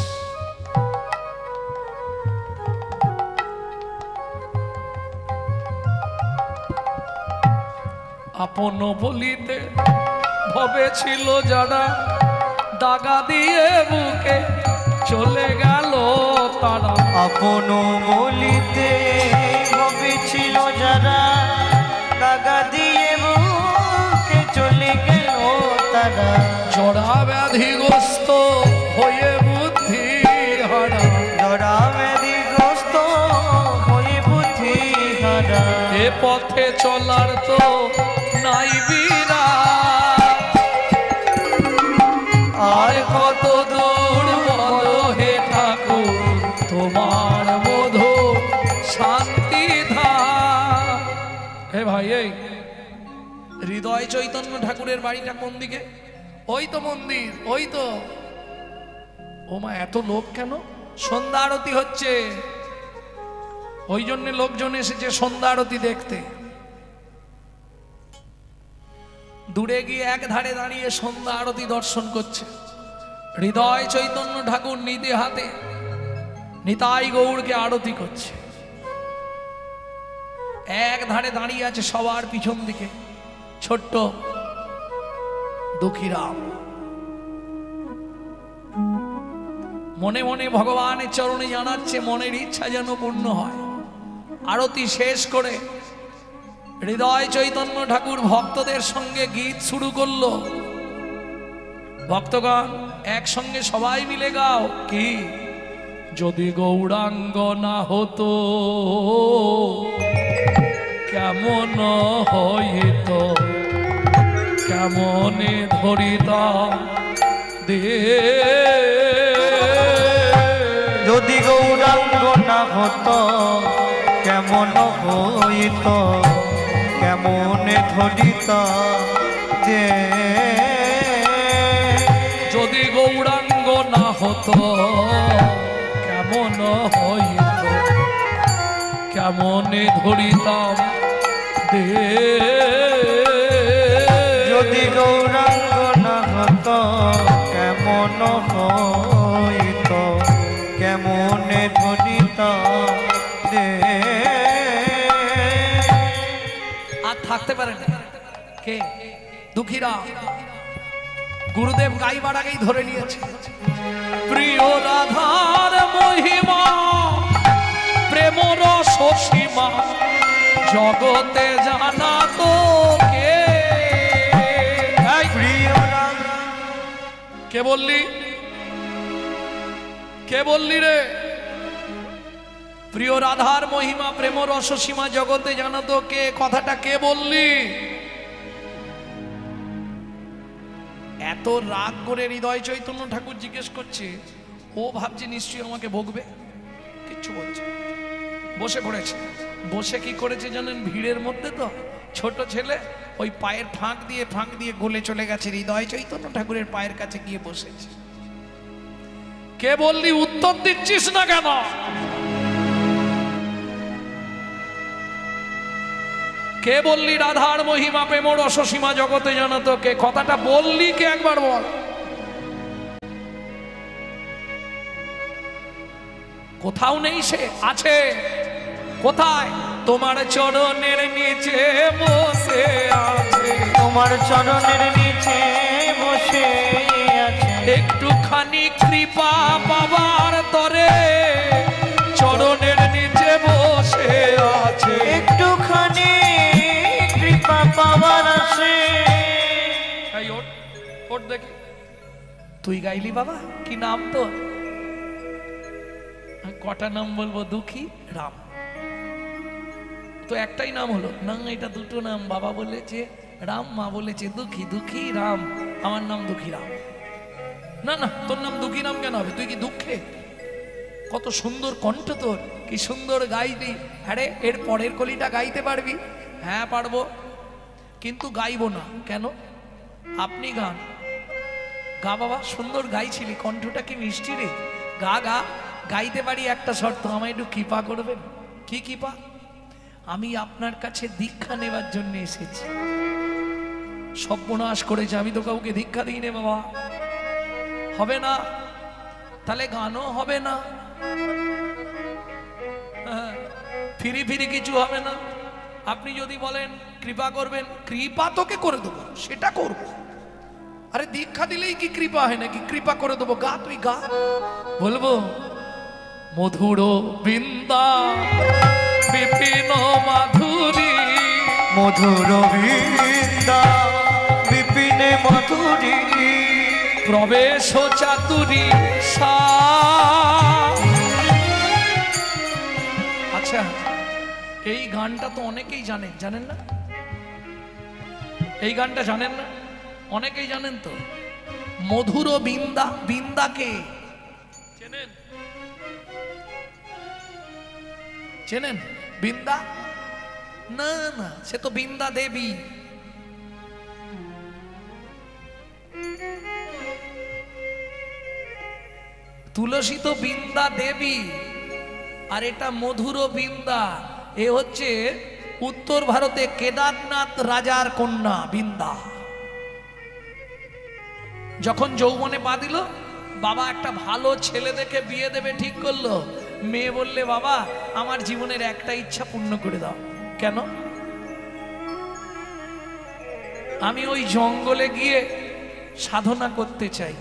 আপন বলিতে ভবে ছিল যারা, দাগা দিয়ে বুকে চলে গেল তারা। আপন বলিতে ভবে ছিল যারা, দাগা দিয়ে বুকে চলে গেল তারা, জড়া ব্যাধিগ্রস্ত হয়ে বুদ্ধি হারা, জড়া ব্যাধিগ্রস্ত হয়ে বুদ্ধি হারা। এ পথে চলার তো নাই বিরা, আর কত দূর বলো হে ঠাকুর তোমার মধু শান্তি ধাম। হে ভাই, এই হৃদয় চৈতন্য ঠাকুরের বাড়িটা কোন দিকে? ওই তো মন্দির, ওই তো। ও মা, এত লোক কেন? সন্ধ্যা আরতি হচ্ছে, ওই জন্য লোকজন এসেছে সন্ধ্যা আরতি দেখতে। দূরে গিয়ে এক ধারে দাঁড়িয়ে সন্ধ্যা আরতি দর্শন করছে। হৃদয় চৈতন্য ঠাকুর নিতে হাতে নিতাই গৌড়কে আরতি করছে। এক ধারে দাঁড়িয়ে আছে সবার পিছন দিকে ছোট্ট দুঃখীরাম। মনে মনে ভগবানের চরণে জানাচ্ছে মনের ইচ্ছা যেন পূর্ণ হয়। আরতি শেষ করে হৃদয় চৈতন্য ঠাকুর ভক্তদের সঙ্গে গীত শুরু করলো। ভক্তগণ একসঙ্গে সবাই মিলে গাও, কি যদি গৌরাঙ্গ না হতো কেমন হইত, কেমনে ধরিতাম দে। যদি গৌরাঙ্গ না হতো কেমন হইত, কেমনে ধরিত যে। যদি গৌরাঙ্গ না হতো কেমন হইত, কেমনে ধরিতাম দে। যদি গৌরাঙ্গ না হতো কেমন হইত, কেমনে ধরিতাম দে। আর থাকতে পারে না কে? দুঃখীরা গুরুদেব গাইবার আগেই ধরে নিয়েছে। প্রিয় রাধার মহিমা প্রেম রস সীমা জগতে জানা তো কে? প্রিয় রাধা, কে বললি? কে বললি রে? প্রিয় রাধার মহিমা প্রেম রস সীমা জগতে জানা তো কে, কথাটা কে বললি? এত রাগ করে হৃদয় চৈতন্য ঠাকুর জিজ্ঞেস করছে। ও ভাবছে নিশ্চয়ই আমাকে বকবে, কিচ্ছু বলছে। বসে পড়েছে। বসে কি করেছে জানেন? ভিড়ের মধ্যে তো ছোট ছেলে ওই পায়ের ফাঁক দিয়ে গলে চলে গেছে হৃদয় চৈতন্য ঠাকুরের পায়ের কাছে গিয়ে বসেছে। কে বললি? উত্তর দিচ্ছিস না কেন? কে বললি রাধার মহিমা প্রেম রস সীমা জগতে জানাতো কে? কথাটা বললি কে একবার বল। কোথাও নেই, সে আছে। কোথায়? তোমার চরণের নিচে বসে আছে, তোমার চরণের নিচে বসে আছে। একটুখানি কৃপা পাবার তরে চরণের নিচে বসে আছে, একটুখানি কৃপা পাওয়ার আসে। এই ওঠ, ওঠ দেখি। তুই গাইলি বাবা? কি নাম তোর? কটা নাম বলবো? দুঃখী রাম। তো একটাই নাম হলো না? এটা দুটো নাম। বাবা বলেছে রাম, মা বলেছে দুঃখী। দুঃখী রাম, আমার নাম দুঃখী রাম। না না, তোর নাম দুঃখী রাম কেন হবে? তুই কি দুঃখে? কত সুন্দর কণ্ঠ তোর, কি সুন্দর গাইলি। আরে এর পরের কলিটা গাইতে পারবি? হ্যাঁ পারবো, কিন্তু গাইবো না। কেন? আপনি গান। গা বাবা, সুন্দর গাইছিলি, কণ্ঠটা কি মিষ্টি রে। গা গা। গাইতে পারি, একটা শর্ত, আমায় একটু কৃপা করবেন। কি কৃপা? আমি আপনার কাছে দীক্ষা নেবার জন্য এসেছি। সর্বনাশ করেছে, আমি তো কাউকে দীক্ষা দিই নে বাবা। হবে না, তাহলে গানও হবে না, ফিরি ফিরি কিছু হবে না। আপনি যদি বলেন কৃপা করবেন, কৃপা তোকে করে দেবো, সেটা করবো। আরে দীক্ষা দিলেই কি কৃপা হয় নাকি? কৃপা করে দেবো, গা, তুই গা। বলবো মধুর বৃন্দা বিপিন মাধুরী, মধুর বৃন্দা বিপিনে মাধুরী, প্রবেশ চাতুরী সা। আচ্ছা, এই গানটা তো অনেকেই জানেন, জানেন না? এই গানটা জানেন না? অনেকেই জানেন তো। মধুর বৃন্দা, বৃন্দাকে চেনেন? চেনেন বৃন্দা? না না, সে তো বৃন্দা দেবী। তুলসী তো বৃন্দা দেবী, আর এটা মধুর বৃন্দা। এ হচ্ছে উত্তর ভারতে কেদারনাথ রাজার কন্যা বৃন্দা। যখন যৌবনে পা দিল, বাবা একটা ভালো ছেলে দেখে বিয়ে দেবে ঠিক করলো। মেয়ে বললে, বাবা আমার জীবনের একটা ইচ্ছা পূর্ণ করে দাও। কেন? আমি ওই জঙ্গলে গিয়ে সাধনা করতে চাই।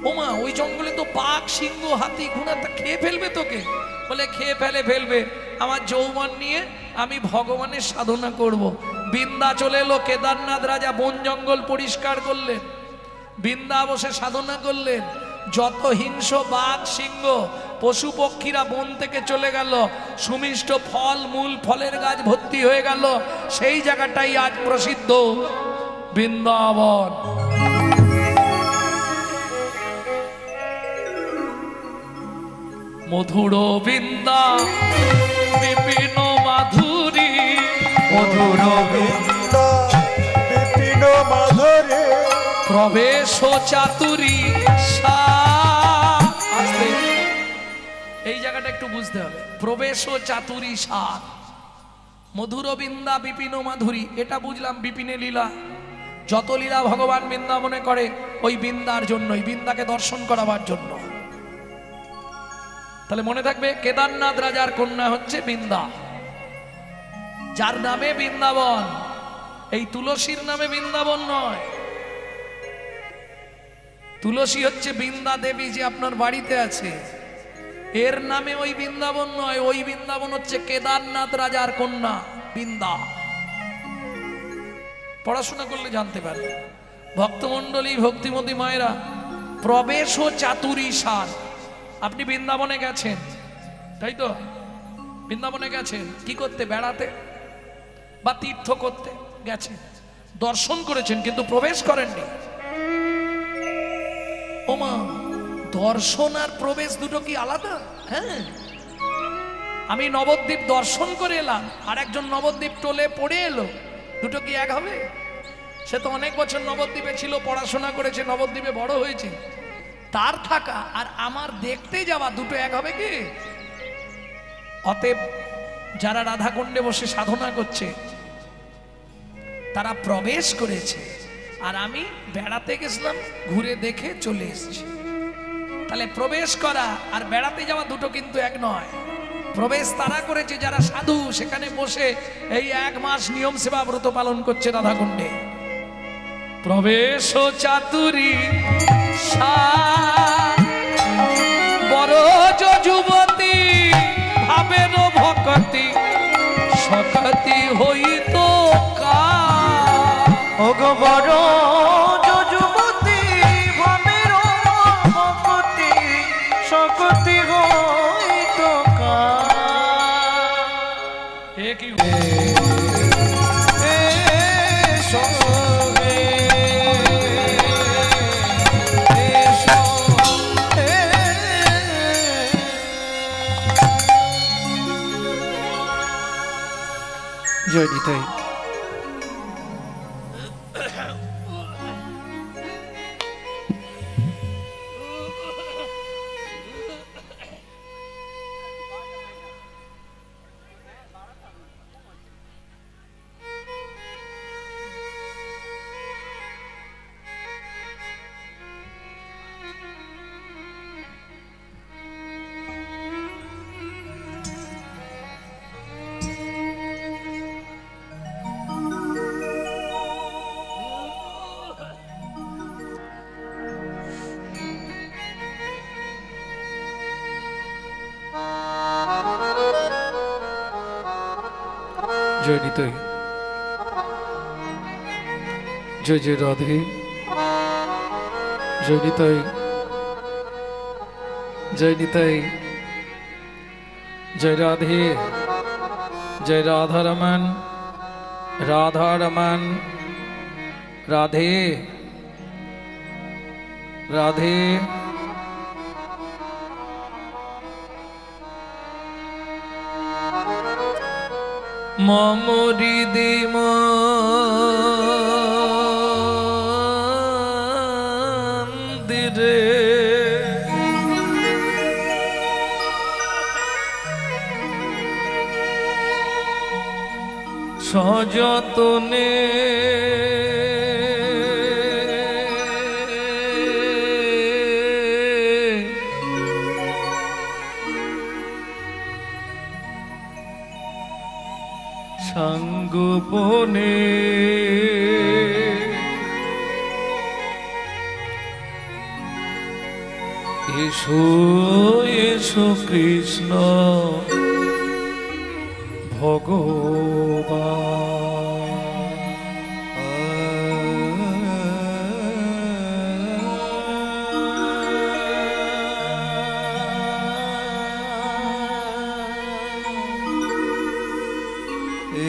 ওমা, ওই জঙ্গলে তো বাঘ, সিংহ, হাতি, ঘোড়া, তা খেয়ে ফেলবে তোকে। বলে খেয়ে ফেলবে, আমার যৌবন নিয়ে আমি ভগবানের সাধনা করব। বৃন্দা চলে এলো, কেদারনাথ রাজা বন জঙ্গল পরিষ্কার করলেন, বৃন্দা বসে সাধনা করলেন। যত হিংস বাঘ, সিংহ, পশু পক্ষীরা বন থেকে চলে গেল, সুমিষ্ট ফল মূল, ফলের গাছ ভর্তি হয়ে গেল। সেই জায়গাটাই আজ প্রসিদ্ধ বৃন্দাবন। মধুর বৃন্দা বিপিন মাধুরী, মধুর বৃন্দা বিপিন মাধুরী, প্রবেশ চাতুরী সা। এই জায়গাটা একটু বুঝতে হবে। প্রবেশ চাতুরী সা, মধুর বৃন্দা বিপিন মাধুরী, এটা বুঝলাম বিপিনে লীলা। যত লীলা ভগবান বৃন্দাবনে করে ওই বৃন্দার জন্যই, বৃন্দাকে দর্শন করাবার জন্য। তাহলে মনে থাকবে, কেদারনাথ রাজার কন্যা হচ্ছে বৃন্দা, যার নামে বৃন্দাবন। এই তুলসীর নামে বৃন্দাবন নয়। তুলসী হচ্ছে বৃন্দা দেবী, যে আপনার বাড়িতে আছে, এর নামে ওই বৃন্দাবন নয়। ওই বৃন্দাবন হচ্ছে কেদারনাথ রাজার কন্যা বৃন্দা। পড়াশোনা করলে জানতে পারবে। ভক্তমণ্ডলী, ভক্তিমতী মায়েরা, প্রবেশ চাতুরী সার। আপনি বৃন্দাবনে গেছেন, তাই তো? বৃন্দাবনে গেছেন কি করতে? বেড়াতে বা তীর্থ করতে গেছেন, দর্শন করেছেন, কিন্তু প্রবেশ করেননি। ওমা, দর্শন আর প্রবেশ দুটো কি আলাদা? হ্যাঁ, আমি নবদ্বীপ দর্শন করে এলাম, আর একজন নবদ্বীপ টোলে পড়ে এলো, দুটো কি এক হবে? সে তো অনেক বছর নবদ্বীপে ছিল, পড়াশোনা করেছে, নবদ্বীপে বড় হয়েছে। তার থাকা আর আমার দেখতে যাওয়া দুটো এক হবে কি? অতএব যারা রাধাকুণ্ডে বসে সাধনা করছে তারা প্রবেশ করেছে, আর আমি বেড়াতে গেছিলাম, ঘুরে দেখে চলে এসেছি। তাহলে প্রবেশ করা আর বেড়াতে যাওয়া দুটো কিন্তু এক নয়। প্রবেশ তারা করেছে যারা সাধু, সেখানে বসে এই 1 মাস নিয়ম সেবা ব্রত পালন করছে রাধাকুণ্ডে। প্রবেশ চাতুরী বড় যুবতী ভাবের ভকতি সকতি হইত ওগো বড় যুবতী ভাবের ভকতি সকতি হইত কি জয় নিতাই। জয় নিতাই। জয় জয় রাধে। জয় নিতাই। জয় নিতাই। জয় রাধে। জয় রাধারমন। রাধারমন। রাধে রাধে। মম হৃদি মন্দিরে সযতনে সঙ্গোপনে এসো এসো কৃষ্ণ ভগবান।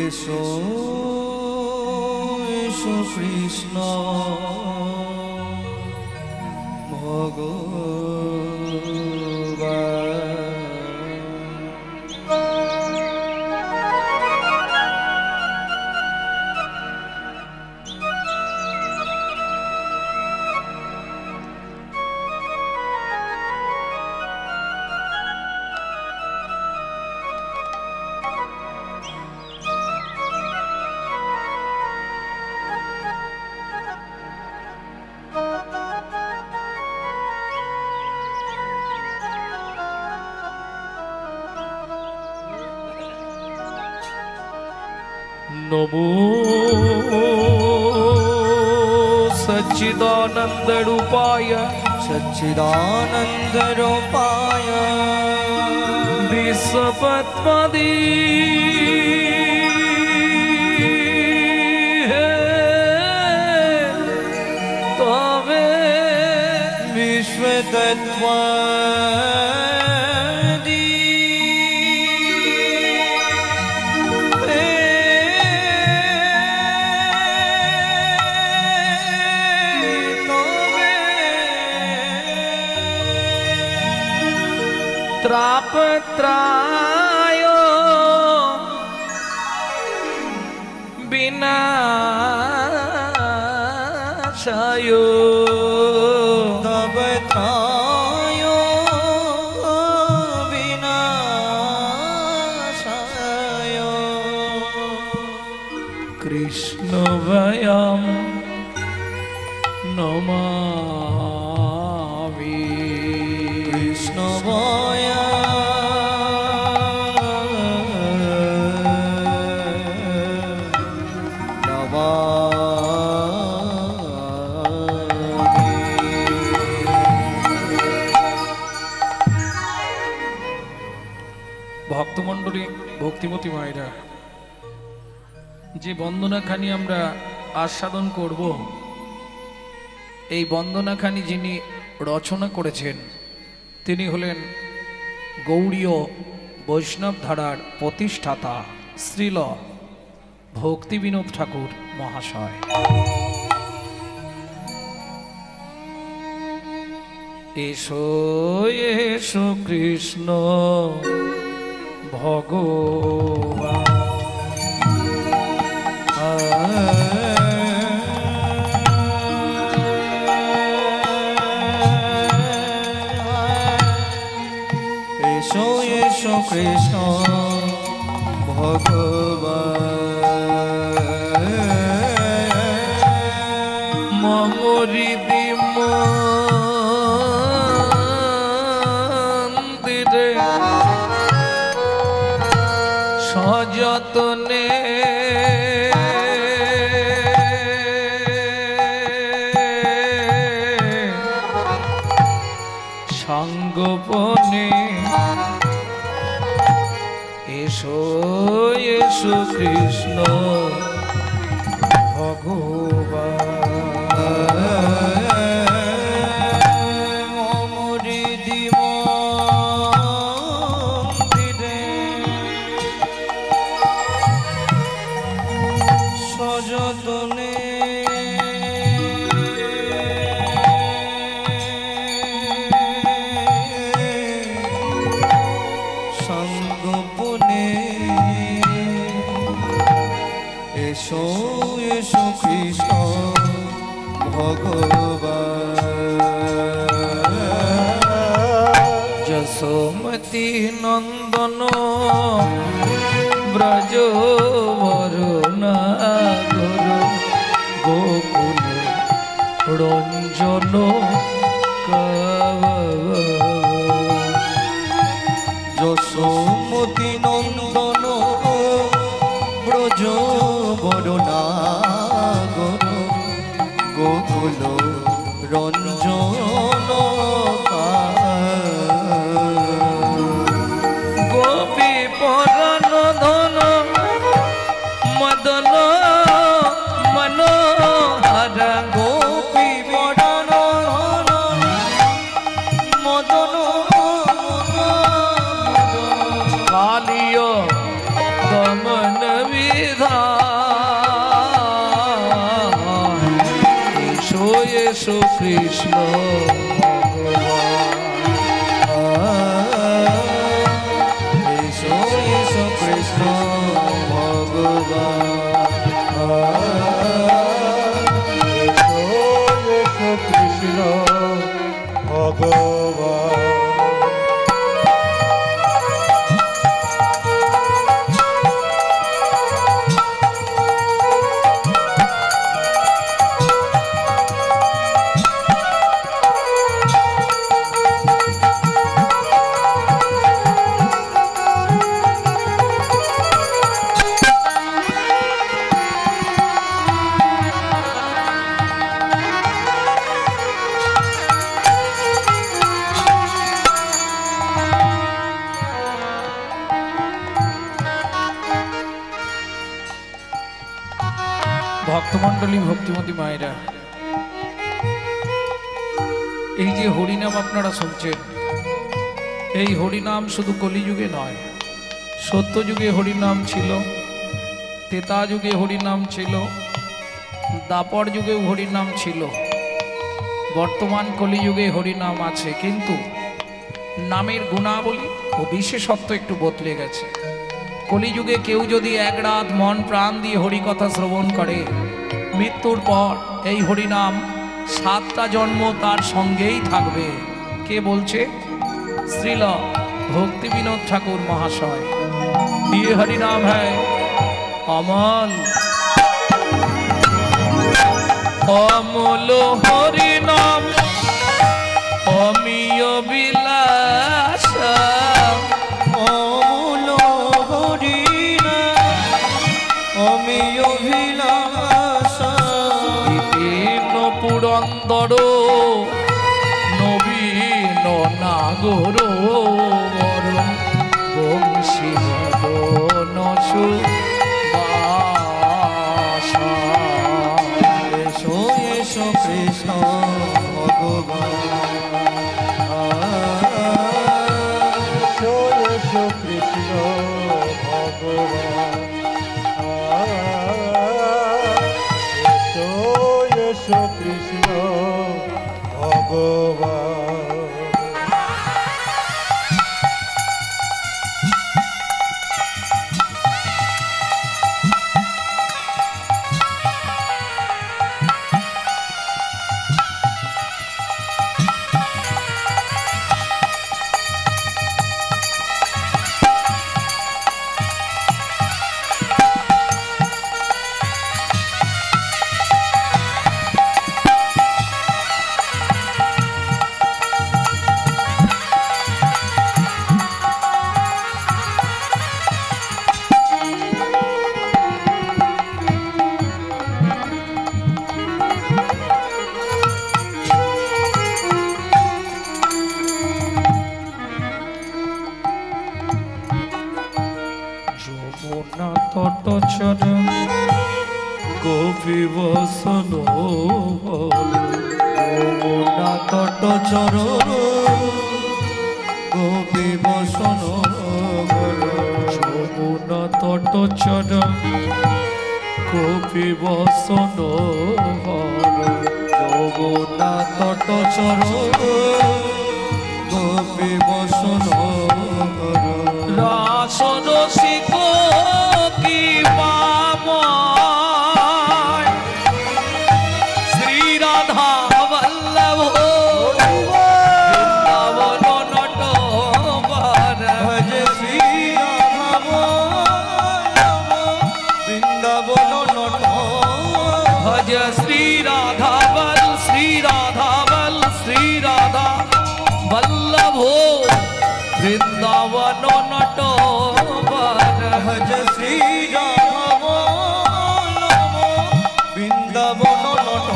এসো এসো কৃষ্ণ ভগবান। नमो सच्चिदानंद रूपाय सच्चिदानंद रूपाय विश्वपत्पदी तवे विश्वतत्त्व त्रापत्रायो विनाशायो तवत्रायो विनाशायो कृष्ण वयं नमामि। বৈষ্ণবয়া ভক্তমণ্ডলী, ভক্তিমতী মায়েরা, যে বন্দনাখানি আমরা আস্বাদন করব, এই বন্দনাখানি যিনি রচনা করেছেন তিনি হলেন গৌড়ীয় বৈষ্ণব ধারার প্রতিষ্ঠাতা শ্রীল ভক্তিবিনোদ ঠাকুর মহাশয়। এসো এসো কৃষ্ণ ভগবান, এসো এসো কৃষ্ণ ভগবান, মম হৃদি মন্দিরে সযতনে সঙ্গোপনে এসো এসো কৃষ্ণ ভগবান। এসো এসো কৃষ্ণ ভগবান, যশোমতি নন্দন ব্রজ বরুণা গুরু গোকুল রঞ্জন যশোমতি নন্দন ব্রজ বরুণা গোকুল রঞ্জন গোপী পরাণ ধন মদন মনোহর গোপী পরাণ ধন মদন কালিয় দমন বিধান এসো এসো কৃষ্ণ এসো এসো কৃষ্ণ ভগবান, এসো কৃষ্ণ ভগবান। ভক্তমণ্ডলী, ভক্তিমতী মায়েরা, এই যে হরিনাম আপনারা শুনছেন, এই হরিনাম শুধু কলিযুগে নয়, সত্যযুগে হরিনাম ছিল, ত্রেতা যুগে হরিনাম ছিল, দাপর যুগেও হরিনাম ছিল, বর্তমান কলিযুগে হরিনাম আছে, কিন্তু নামের গুণাবলী ও বিশেষত্ব একটু বদলে গেছে। কলিযুগে কেউ যদি এক রাত মন প্রাণ দিয়ে হরিকথা শ্রবণ করে, মৃত্যুর পর এই হরিনাম 7টা জন্ম তার সঙ্গেই থাকবে। কে বলছে? শ্রীল ভক্তিবিনোদ ঠাকুর মহাশয়। ये हरिनाम है अमल, अमल हरिनाम अमीय बिला তর নবীন নাগর বর বংশী নসু এসো এসো কৃষ্ণ এসো এসো কৃষ্ণ ভগবান এসো এসো কৃষ্ণ ভগবান যমুনা তটচর গোপী বসন যমুনা তটচর গোপী বসন যমুনা তটচর গোপী বসন যমুনা তটচর গোপী বসন রাসন শিখ কি পামায় শ্রী রাধা বল্লভ বৃন্দাবন নটবর ভজ শ্রী বৃন্দাবন নট ভজ শ্রী রাধা বল শ্রী রাধা বল শ্রী রাধা বল্লভ বৃন্দাবন নটবর ভজ শ্রী বৃন্দাবন নট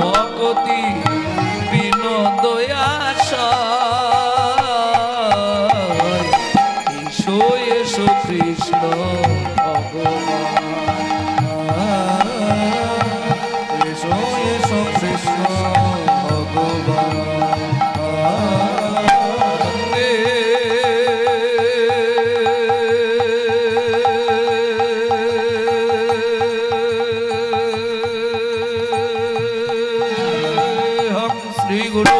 ভকতি বিনোদয়াস এসো এসো কৃষ্ণ ভগবান এসো এসো কৃষ্ণ ভগবান শ্রী গুরু